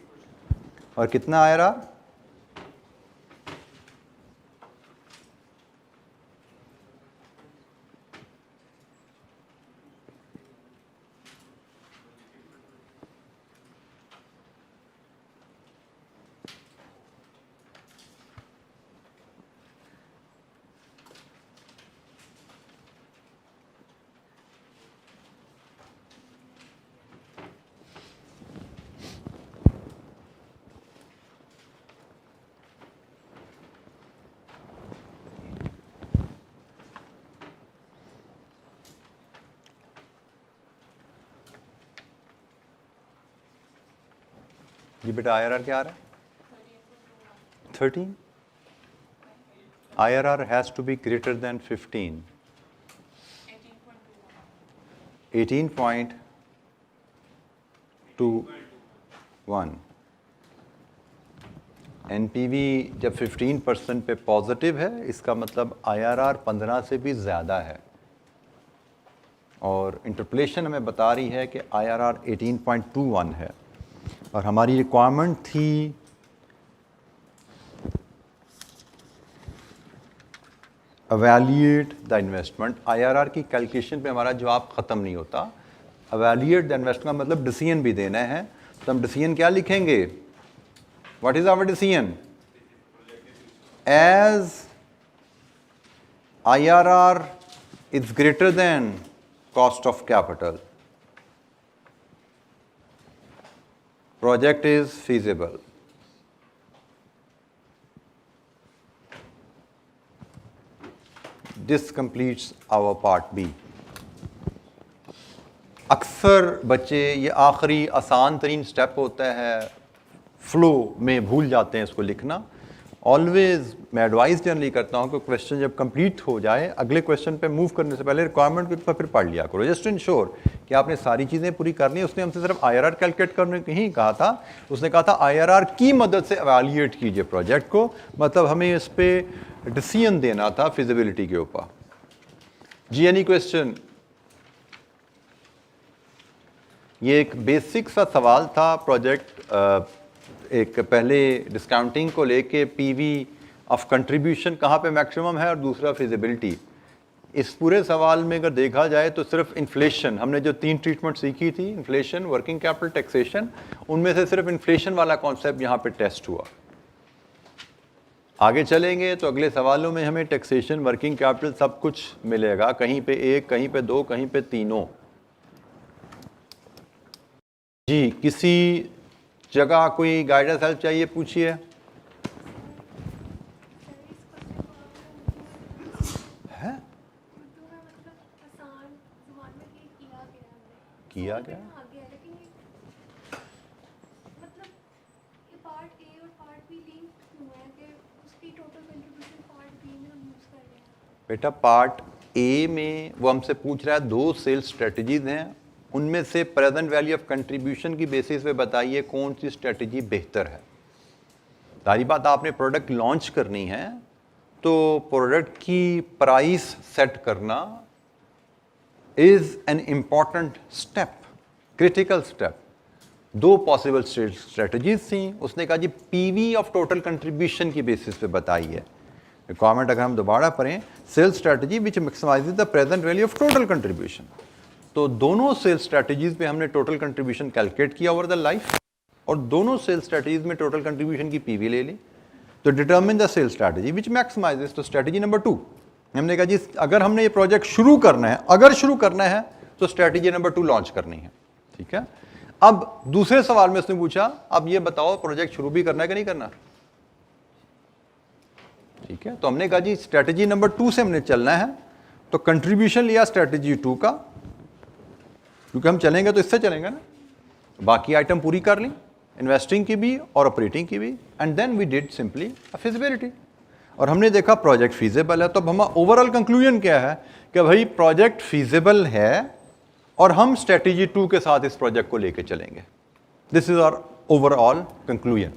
और कितना IRR? ये बेटा IRR क्या आ रहा है? 13। IRR has to be greater than 15. 18.21। NPV जब 15% पे पॉजिटिव है, इसका मतलब IRR 15 से भी ज़्यादा है। और इंटरप्रेशन हमें बता रही है कि IRR 18.21 है, और हमारी रिक्वायरमेंट थी evaluate द इन्वेस्टमेंट। IRR की कैलकुलेशन पे हमारा जवाब ख़त्म नहीं होता। evaluate द इन्वेस्टमेंट का मतलब डिसीजन भी देना है। तो हम डिसीजन क्या लिखेंगे? What is our decision? As IRR is greater than cost of capital, project is feasible. This completes our part B. अक्सर बच्चे ये आखिरी आसान तरीन स्टेप होता है, फ्लो में भूल जाते हैं इसको लिखना। ऑलवेज मैं एडवाइस जनरली करता हूँ कि क्वेश्चन जब कंप्लीट हो जाए, अगले क्वेश्चन पे मूव करने से पहले रिक्वायरमेंट के ऊपर फिर पढ़ लिया करो, जस्ट इंश्योर कि आपने सारी चीज़ें पूरी करनी है। उसने हमसे सिर्फ IRR कैलकुलेट करने को ही कहा था, उसने कहा था IRR की मदद से एवेल्यूएट कीजिए प्रोजेक्ट को, मतलब हमें इस पर डिसीजन देना था फिजिबिलिटी के ऊपर। जी एनी क्वेश्चन? ये एक बेसिक सा सवाल था प्रोजेक्ट, एक पहले डिस्काउंटिंग को लेके पीवी ऑफ कंट्रीब्यूशन कहाँ पे मैक्सिमम है और दूसरा फिजिबिलिटी। इस पूरे सवाल में अगर देखा जाए तो सिर्फ इन्फ्लेशन, हमने जो 3 ट्रीटमेंट सीखी थी, इन्फ्लेशन, वर्किंग कैपिटल, टैक्सेशन, उनमें से सिर्फ इन्फ्लेशन वाला कॉन्सेप्ट यहाँ पे टेस्ट हुआ। आगे चलेंगे तो अगले सवालों में हमें टैक्सेशन, वर्किंग कैपिटल सब कुछ मिलेगा, कहीं पे 1, कहीं पे 2, कहीं पे तीनों। जी किसी जगह कोई गाइडेंस हेल्प चाहिए, पूछिए। है किया गया बेटा, पार्ट ए में वो हमसे पूछ रहा है 2 सेल्स स्ट्रेटजीज हैं, उनमें से प्रेजेंट वैल्यू ऑफ कंट्रीब्यूशन की बेसिस पे बताइए कौन सी स्ट्रेटजी बेहतर है। सारी बात, आपने प्रोडक्ट लॉन्च करनी है तो प्रोडक्ट की प्राइस सेट करना is an important step, critical step. 2 possible strategies थी, उसने कहा जी पीवी ऑफ टोटल कंट्रीब्यूशन की बेसिस पे बताइए। रिक्वायरमेंट अगर हम दोबारा पढ़ें, sales strategy which maximizes the present value of total contribution. तो दोनों सेल्स स्ट्रैटेजीज पे हमने टोटल कंट्रीब्यूशन कैलकुलेट किया ओवर द लाइफ, और दोनों सेल्स स्ट्रैटेजीज में टोटल कंट्रीब्यूशन की पीवी ले ली। तो determine the sales strategy which maximizes. तो स्ट्रैटेजी नंबर 2 हमने कहा जी अगर हमने ये प्रोजेक्ट शुरू करना है, अगर शुरू करना है तो स्ट्रैटेजी नंबर 2 लॉन्च करनी है, ठीक है। अब दूसरे सवाल में उसने पूछा अब ये बताओ प्रोजेक्ट शुरू भी करना है कि नहीं करना, ठीक है। तो हमने कहा जी स्ट्रैटेजी नंबर 2 से हमने चलना है, तो कंट्रीब्यूशन लिया स्ट्रैटेजी 2 का, क्योंकि हम चलेंगे तो इससे चलेंगे ना। बाकी आइटम पूरी कर ली, इन्वेस्टिंग की भी और ऑपरेटिंग की भी, and then we did simply feasibility, और हमने देखा प्रोजेक्ट फीजिबल है। तो अब हमारा ओवरऑल कंक्लूजन क्या है कि भाई प्रोजेक्ट फीजिबल है और हम स्ट्रेटेजी 2 के साथ इस प्रोजेक्ट को लेके चलेंगे। This is our overall conclusion.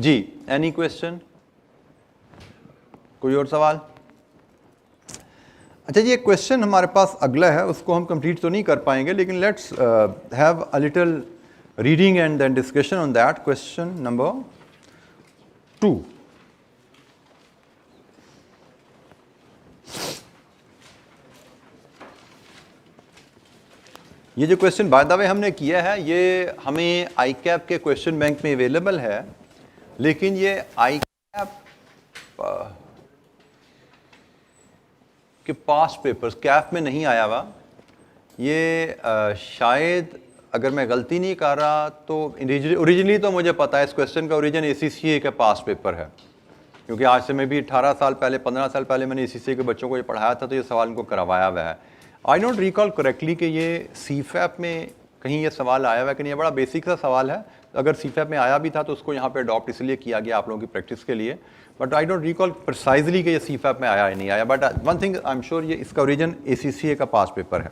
जी एनी क्वेश्चन, कोई और सवाल? अच्छा जी, एक क्वेश्चन हमारे पास अगला है, उसको हम कंप्लीट तो नहीं कर पाएंगे, लेकिन let's have a little reading and then discussion on that. Question number 2, ये जो क्वेश्चन बाय द वे हमने किया है, ये हमें ICAP के क्वेश्चन बैंक में अवेलेबल है, लेकिन ये ICAP के पास्ट पेपर्स कैफ में नहीं आया हुआ। ये शायद अगर मैं गलती नहीं कर रहा तो ओरिजिनली तो मुझे पता है इस क्वेश्चन का ओरिजिन ACCA के पास्ट पेपर है, क्योंकि आज से मैं भी 18 साल पहले 15 साल पहले मैंने ACCA के बच्चों को ये पढ़ाया था, तो ये सवाल इनको करवाया हुआ है। आई डोंट रिकॉल करेक्टली कि ये CFAP में कहीं ये सवाल आया हुआ है कि नहीं। ये बड़ा बेसिक सा सवाल है, अगर CFAP में आया भी था तो उसको यहाँ पे अडॉप्ट इसलिए किया गया आप लोगों की प्रैक्टिस के लिए, but I don't recall precisely कि ये CFAP में आया या नहीं आया, but one thing I am sure ये इसका ओरिजिन ACCA का पास पेपर है।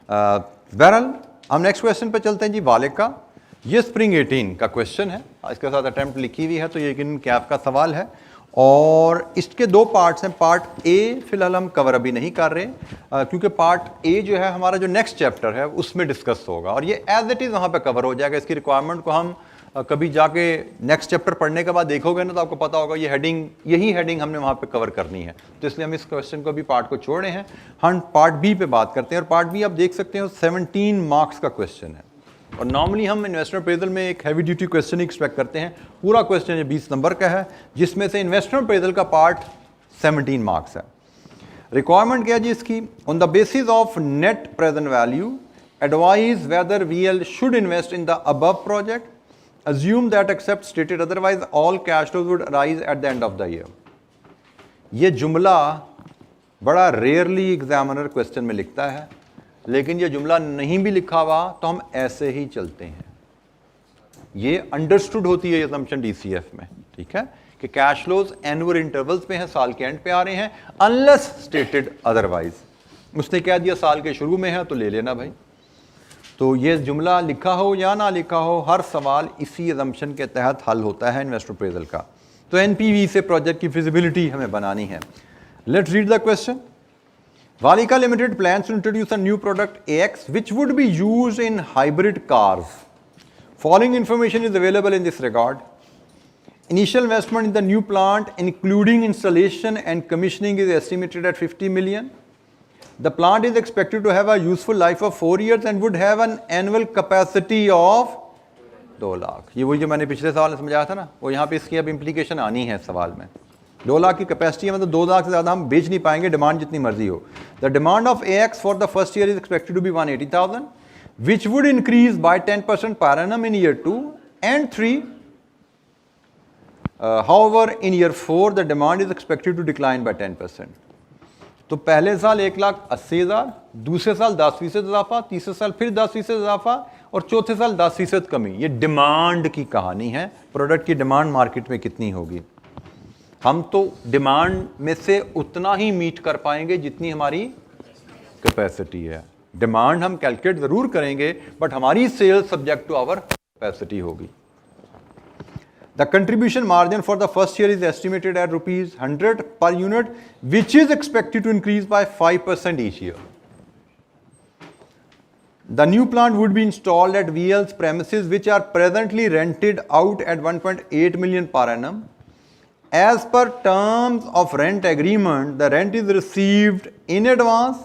बहरहाल हम नेक्स्ट क्वेश्चन पे चलते हैं जी, वाले का। ये स्प्रिंग 18 का क्वेश्चन है, इसके साथ अटेम्प्ट लिखी हुई है, तो ये कैफ का सवाल है, और इसके 2 पार्ट्स हैं। पार्ट ए फिलहाल हम कवर अभी नहीं कर रहे, क्योंकि पार्ट ए जो है हमारा जो नेक्स्ट चैप्टर है उसमें डिस्कस होगा, और ये एज इट इज़ वहाँ पे कवर हो जाएगा। इसकी रिक्वायरमेंट को हम कभी जाके नेक्स्ट चैप्टर पढ़ने के बाद देखोगे ना तो आपको पता होगा ये हेडिंग, यही हेडिंग हमने वहाँ पे कवर करनी है, तो इसलिए हम इस क्वेश्चन को भी पार्ट को छोड़े हैं। हम पार्ट बी पे बात करते हैं, और पार्ट बी आप देख सकते हैं 17 मार्क्स का क्वेश्चन है, और नॉर्मली हम इन्वेस्टमेंट अप्रेजल में एक हैवी ड्यूटी क्वेश्चन एक्सपेक्ट करते हैं। पूरा क्वेश्चन ये 20 नंबर का है, जिसमें से इन्वेस्टमेंट अप्रेजल का पार्ट 17 मार्क्स है। रिक्वायरमेंट क्या है जी इसकी? On the basis of net present value advise whether VL should invest in the above project, assume that except stated otherwise all cash flows would arise at the end of the year। ये जुमला बड़ा rarely examiner question में लिखता है, लेकिन ये जुमला नहीं भी लिखा हुआ तो हम ऐसे ही चलते हैं। ये अंडरस्टूड होती है असम्पशन डीसीएफ में, ठीक है, कि कैश फ्लोज एनुअल इंटरवल्स में है, साल के एंड पे आ रहे हैं, अनलेस स्टेटेड अदरवाइज। उसने कह दिया साल के शुरू में है तो ले लेना भाई। तो ये जुमला लिखा हो या ना लिखा हो, हर सवाल इसी असम्पशन के तहत हल होता है इन्वेस्टर अप्रेजल का। तो एनपीवी से प्रोजेक्ट की फिजिबिलिटी हमें बनानी है। Let's read the question. Valika Limited plans to introduce a new product AX which would be used in hybrid cars. Following information is available in this regard. Initial investment in the new plant including installation and commissioning is estimated at 50 million. The plant is expected to have a useful life of 4 years and would have an annual capacity of 2 lakh. ये वही जो मैंने पिछले सवाल में समझाया था ना, वो यहाँ पे इसकी अब इम्प्लीकेशन आनी है सवाल में। 2 लाख की कैपेसिटी है, मतलब 2 लाख से ज़्यादा हम बेच नहीं पाएंगे, डिमांड जितनी मर्जी हो। The demand of AX for the first year is expected to be 180,000 which would increase by 10% per annum in year 2 and 3। However in year 4 the demand is expected to decline by 10%। तो पहले साल 1,80,000, दूसरे साल 10% इजाफा, तीसरे साल फिर 10% इजाफा और चौथे साल 10% कमी। ये डिमांड की कहानी है, प्रोडक्ट की डिमांड मार्केट में कितनी होगी। हम तो डिमांड में से उतना ही मीट कर पाएंगे जितनी हमारी कैपेसिटी है। डिमांड हम कैलकुलेट जरूर करेंगे, बट हमारी sales subject to our capacity होगी। The contribution margin for the first year is estimated at rupees 100 per unit, which is expected to increase by 5% each year. The new plant would be installed at VL's premises, which are presently rented out at 1.8 million per annum. As per terms of rent agreement, the rent is received in advance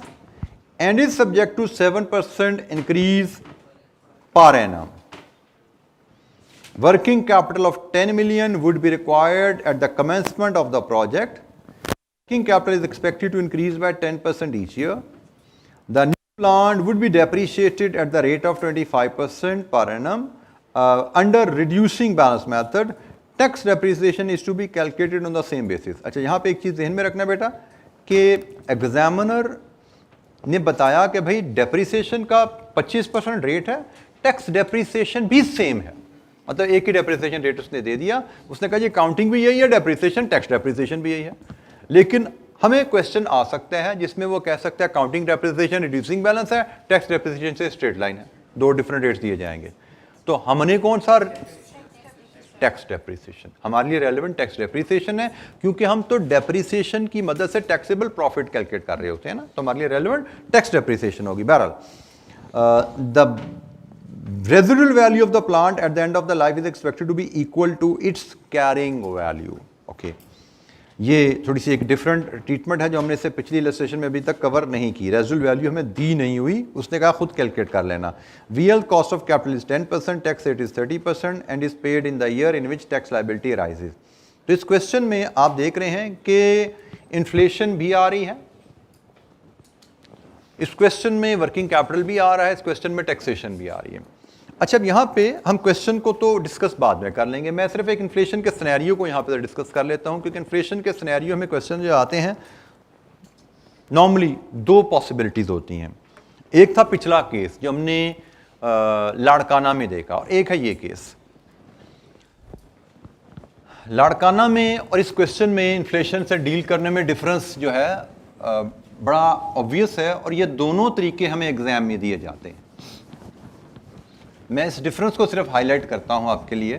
and is subject to 7% increase per annum. Working capital of 10 million would be required at the commencement of the project. Working capital is expected to increase by 10% each year. The new plant would be depreciated at the rate of 25% per annum under reducing balance method. Tax depreciation is to be calculated on the same basis. अच्छा, यहाँ पे एक चीज़ ध्यान में रखना बेटा कि examiner ने बताया कि भाई डेप्रिसिएशन का 25% रेट है, टैक्स डेप्रिसिएशन भी सेम है, मतलब एक ही डेप्रिसिएशन रेट उसने दे दिया। उसने कहा जी काउंटिंग भी यही है, डेप्रिसिएशन टैक्स डेप्रिसिएशन भी यही है। लेकिन हमें क्वेश्चन आ सकता है जिसमें वो कह सकता है काउंटिंग डेप्रिसिएशन रिड्यूसिंग बैलेंस है, टैक्स डेप्रिसिएशन से स्ट्रेट लाइन है, 2 डिफरेंट रेट्स दिए जाएंगे। तो हमने कौन सा टैक्स डेप्रिसिएशन, हमारे लिए रेलेवेंट टैक्स डेप्रिसिएशन है, क्योंकि हम तो डेप्रिसिएशन की मदद से टैक्सेबल प्रॉफिट कैलकुलेट कर रहे होते हैं ना, तो हमारे लिए रेलेवेंट टैक्स डेप्रिसिएशन होगी। बहरहाल the residual value of the plant at the end of the life is expected to be equal to its carrying value. Okay, ये थोड़ी सी एक डिफरेंट ट्रीटमेंट है जो हमने इससे पिछली इलस्ट्रेशन में अभी तक कवर नहीं की। रेजिडुअल वैल्यू हमें दी नहीं हुई, उसने कहा खुद कैलकुलेट कर लेना। VL cost of capital is 10%, tax rate is 30% and is paid in the year in which tax liability arises. तो इस क्वेश्चन में आप देख रहे हैं कि इन्फ्लेशन भी आ रही है, इस क्वेश्चन में वर्किंग कैपिटल भी आ रहा है, इस क्वेश्चन में टैक्सेशन भी आ रही है। अच्छा, अब यहाँ पे हम क्वेश्चन को तो डिस्कस बाद में कर लेंगे, मैं सिर्फ एक इन्फ्लेशन के सिनेरियो को यहाँ पे डिस्कस कर लेता हूँ, क्योंकि इन्फ्लेशन के सिनेरियो में क्वेश्चन जो आते हैं नॉर्मली 2 पॉसिबिलिटीज होती हैं। एक था पिछला केस जो हमने लाड़काना में देखा, और एक है ये केस। लाड़काना में और इस क्वेश्चन में इन्फ्लेशन से डील करने में डिफरेंस जो है बड़ा ऑब्वियस है, और ये दोनों तरीके हमें एग्जाम में दिए जाते हैं। मैं इस डिफरेंस को सिर्फ हाईलाइट करता हूं आपके लिए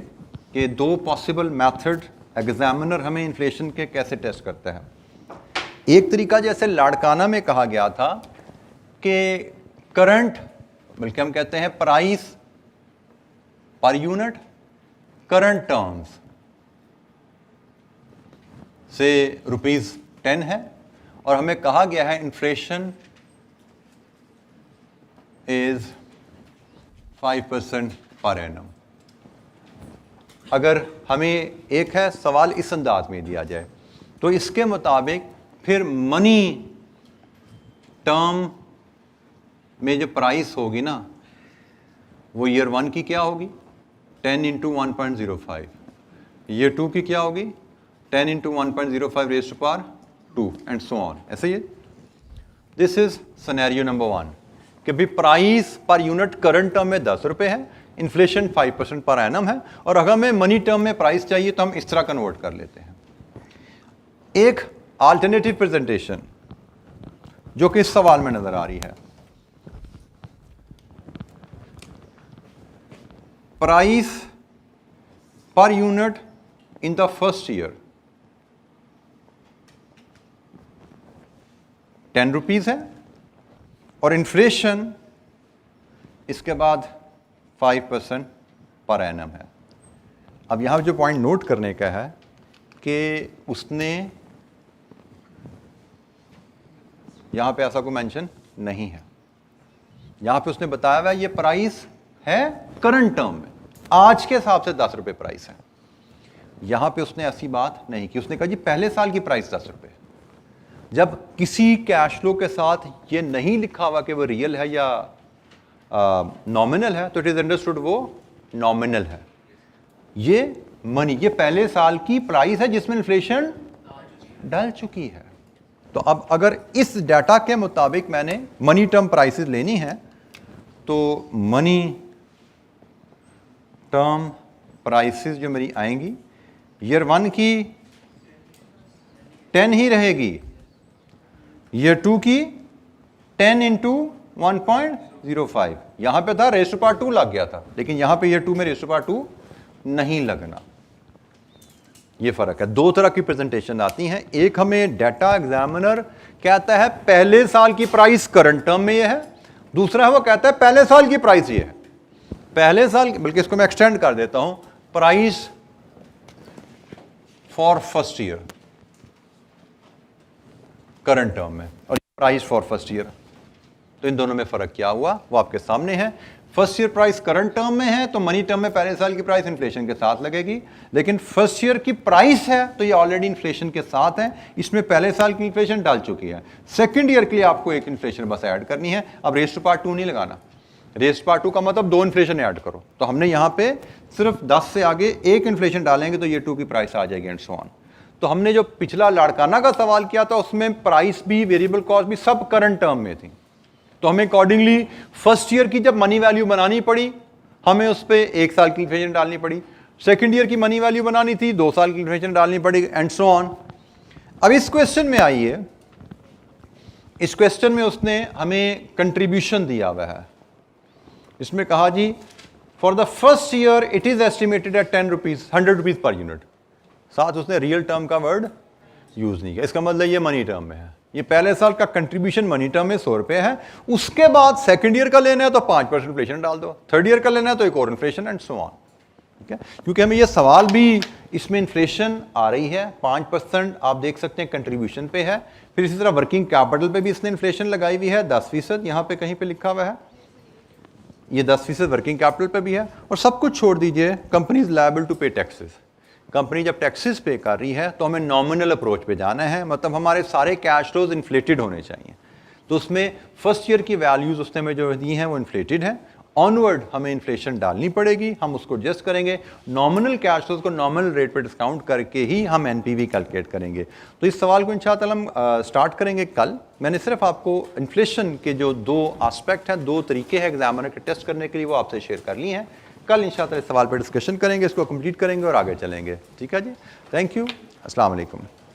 कि 2 पॉसिबल मेथड एग्जामिनर हमें इन्फ्लेशन के कैसे टेस्ट करता है। एक तरीका जैसे लाड़काना में कहा गया था कि करंट, बल्कि हम कहते हैं price per unit current terms से ₹10 है, और हमें कहा गया है इन्फ्लेशन इज 5% पर एनम। अगर हमें एक है सवाल इस अंदाज में दिया जाए तो इसके मुताबिक फिर मनी टर्म में जो प्राइस होगी ना वो ईयर 1 की क्या होगी 10 × 1.05, ईयर 2 की क्या होगी 10 × 1.05 raised to power 2 and so on. ऐसे ही दिस इज सिनेरियो नंबर 1 कि भी price per unit current term में 10 रुपए है, इन्फ्लेशन 5% पर एनम है, और अगर हमें मनी टर्म में प्राइस चाहिए तो हम इस तरह कन्वर्ट कर लेते हैं। एक अल्टरनेटिव प्रेजेंटेशन जो कि इस सवाल में नजर आ रही है, price per unit in the first year 10 rupees है और इन्फ्लेशन इसके बाद 5% पर एनम है। अब यहां जो पॉइंट नोट करने का है कि उसने यहां पे ऐसा कोई मेंशन नहीं है, यहां पे उसने बताया हुआ ये प्राइस है करंट टर्म में, आज के हिसाब से 10 रुपए प्राइस है। यहां पे उसने ऐसी बात नहीं की, उसने कहा जी पहले साल की प्राइस 10 रुपए। जब किसी कैश फ्लो के साथ ये नहीं लिखा हुआ कि वो रियल है या नॉमिनल है तो इट इज अंडरस्टूड वो नॉमिनल है। ये मनी, ये पहले साल की प्राइस है जिसमें इन्फ्लेशन डल चुकी है। तो अब अगर इस डाटा के मुताबिक मैंने मनी टर्म प्राइसेस लेनी है तो मनी टर्म प्राइसेस जो मेरी आएंगी ईयर 1 की 10 ही रहेगी, ईयर 2 की 10 इंटू 1.05। यहां पे था रेज़ टू पावर 2 लग गया था, लेकिन यहां पे ईयर 2 में रेज़ टू पावर 2 नहीं लगना। ये फर्क है। दो तरह की प्रेजेंटेशन आती हैं, एक हमें डाटा एग्जामिनर कहता है पहले साल की प्राइस करंट टर्म में ये है, दूसरा है वो कहता है पहले साल की प्राइस ये है। पहले साल, बल्कि इसको मैं एक्सटेंड कर देता हूं, price for first year current term में और प्राइस फॉर फर्स्ट ईयर। तो इन दोनों में फर्क क्या हुआ वो आपके सामने है। First year price current term में है तो मनी टर्म में पहले साल की प्राइस इन्फ्लेशन के साथ लगेगी, लेकिन फर्स्ट ईयर की प्राइस है तो ये ऑलरेडी इन्फ्लेशन के साथ है, इसमें पहले साल की इन्फ्लेशन डाल चुकी है। सेकंड ईयर के लिए आपको एक इन्फ्लेशन बस ऐड करनी है। अब रेज़ टू पावर 2 नहीं लगाना, रेज़ टू पावर 2 का मतलब 2 इन्फ्लेशन ऐड करो। तो हमने यहां पे सिर्फ 10 से आगे एक इन्फ्लेशन डालेंगे तो ये 2 की प्राइस आ जाएगी एंड सो ऑन। तो हमने जो पिछला लाड़काना का सवाल किया था उसमें प्राइस भी, वेरिएबल कॉस्ट भी सब करंट टर्म में थी, तो हमें अकॉर्डिंगली फर्स्ट ईयर की जब मनी वैल्यू बनानी पड़ी हमें उस पर 1 साल की इन्फ्लेशन डालनी पड़ी, सेकंड ईयर की मनी वैल्यू बनानी थी 2 साल की इन्फ्लेशन डालनी पड़ी एंड सो ऑन। अब इस क्वेश्चन में आइए, इस क्वेश्चन में उसने हमें कंट्रीब्यूशन दिया हुआ है। इसमें कहा जी for the first year it is estimated at 10 rupees 100 rupees per unit, साथ उसने रियल टर्म का वर्ड यूज नहीं किया, इसका मतलब ये मनी टर्म में है। ये पहले साल का कंट्रीब्यूशन मनी टर्म में 100 रुपए है, उसके बाद सेकंड ईयर का लेना है तो 5% इन्फ्लेशन डाल दो, थर्ड ईयर का लेना है तो एक और इन्फ्लेशन एंड सो ऑन। ठीक है, क्योंकि हमें ये सवाल भी, इसमें इन्फ्लेशन आ रही है 5%, आप देख सकते हैं कंट्रीब्यूशन पे है, फिर इसी तरह वर्किंग कैपिटल पे भी इसने इन्फ्लेशन लगाई हुई है 10%, यहां पे कहीं पे लिखा हुआ है ये 10% वर्किंग कैपिटल पे भी है। और सब कुछ छोड़ दीजिए, कंपनी इज लायबल टू पे टैक्सेस। कंपनी जब टैक्सेस पे कर रही है तो हमें नॉमिनल अप्रोच पे जाना है, मतलब हमारे सारे कैश फ्लोज इन्फ्लेटेड होने चाहिए। तो उसमें फर्स्ट ईयर की वैल्यूज उसने हमें जो दी हैं वो इन्फ्लेटेड है, ऑनवर्ड हमें इन्फ्लेशन डालनी पड़ेगी, हम उसको एडजस्ट करेंगे, नॉमिनल कैश फ्लोज को नॉमिनल रेट पे डिस्काउंट करके ही हम एनपीवी कैलकुलेट करेंगे। तो इस सवाल को इंशाअल्लाह हम स्टार्ट करेंगे कल। मैंने सिर्फ आपको इन्फ्लेशन के जो 2 एस्पेक्ट हैं, 2 तरीके हैं एग्जामिनर के टेस्ट करने के लिए, वो आपसे शेयर कर लिए हैं। कल इंशाअल्लाह इस सवाल पर डिस्कशन करेंगे, इसको कंप्लीट करेंगे और आगे चलेंगे। ठीक है जी, थैंक यू, अस्सलाम वालेकुम।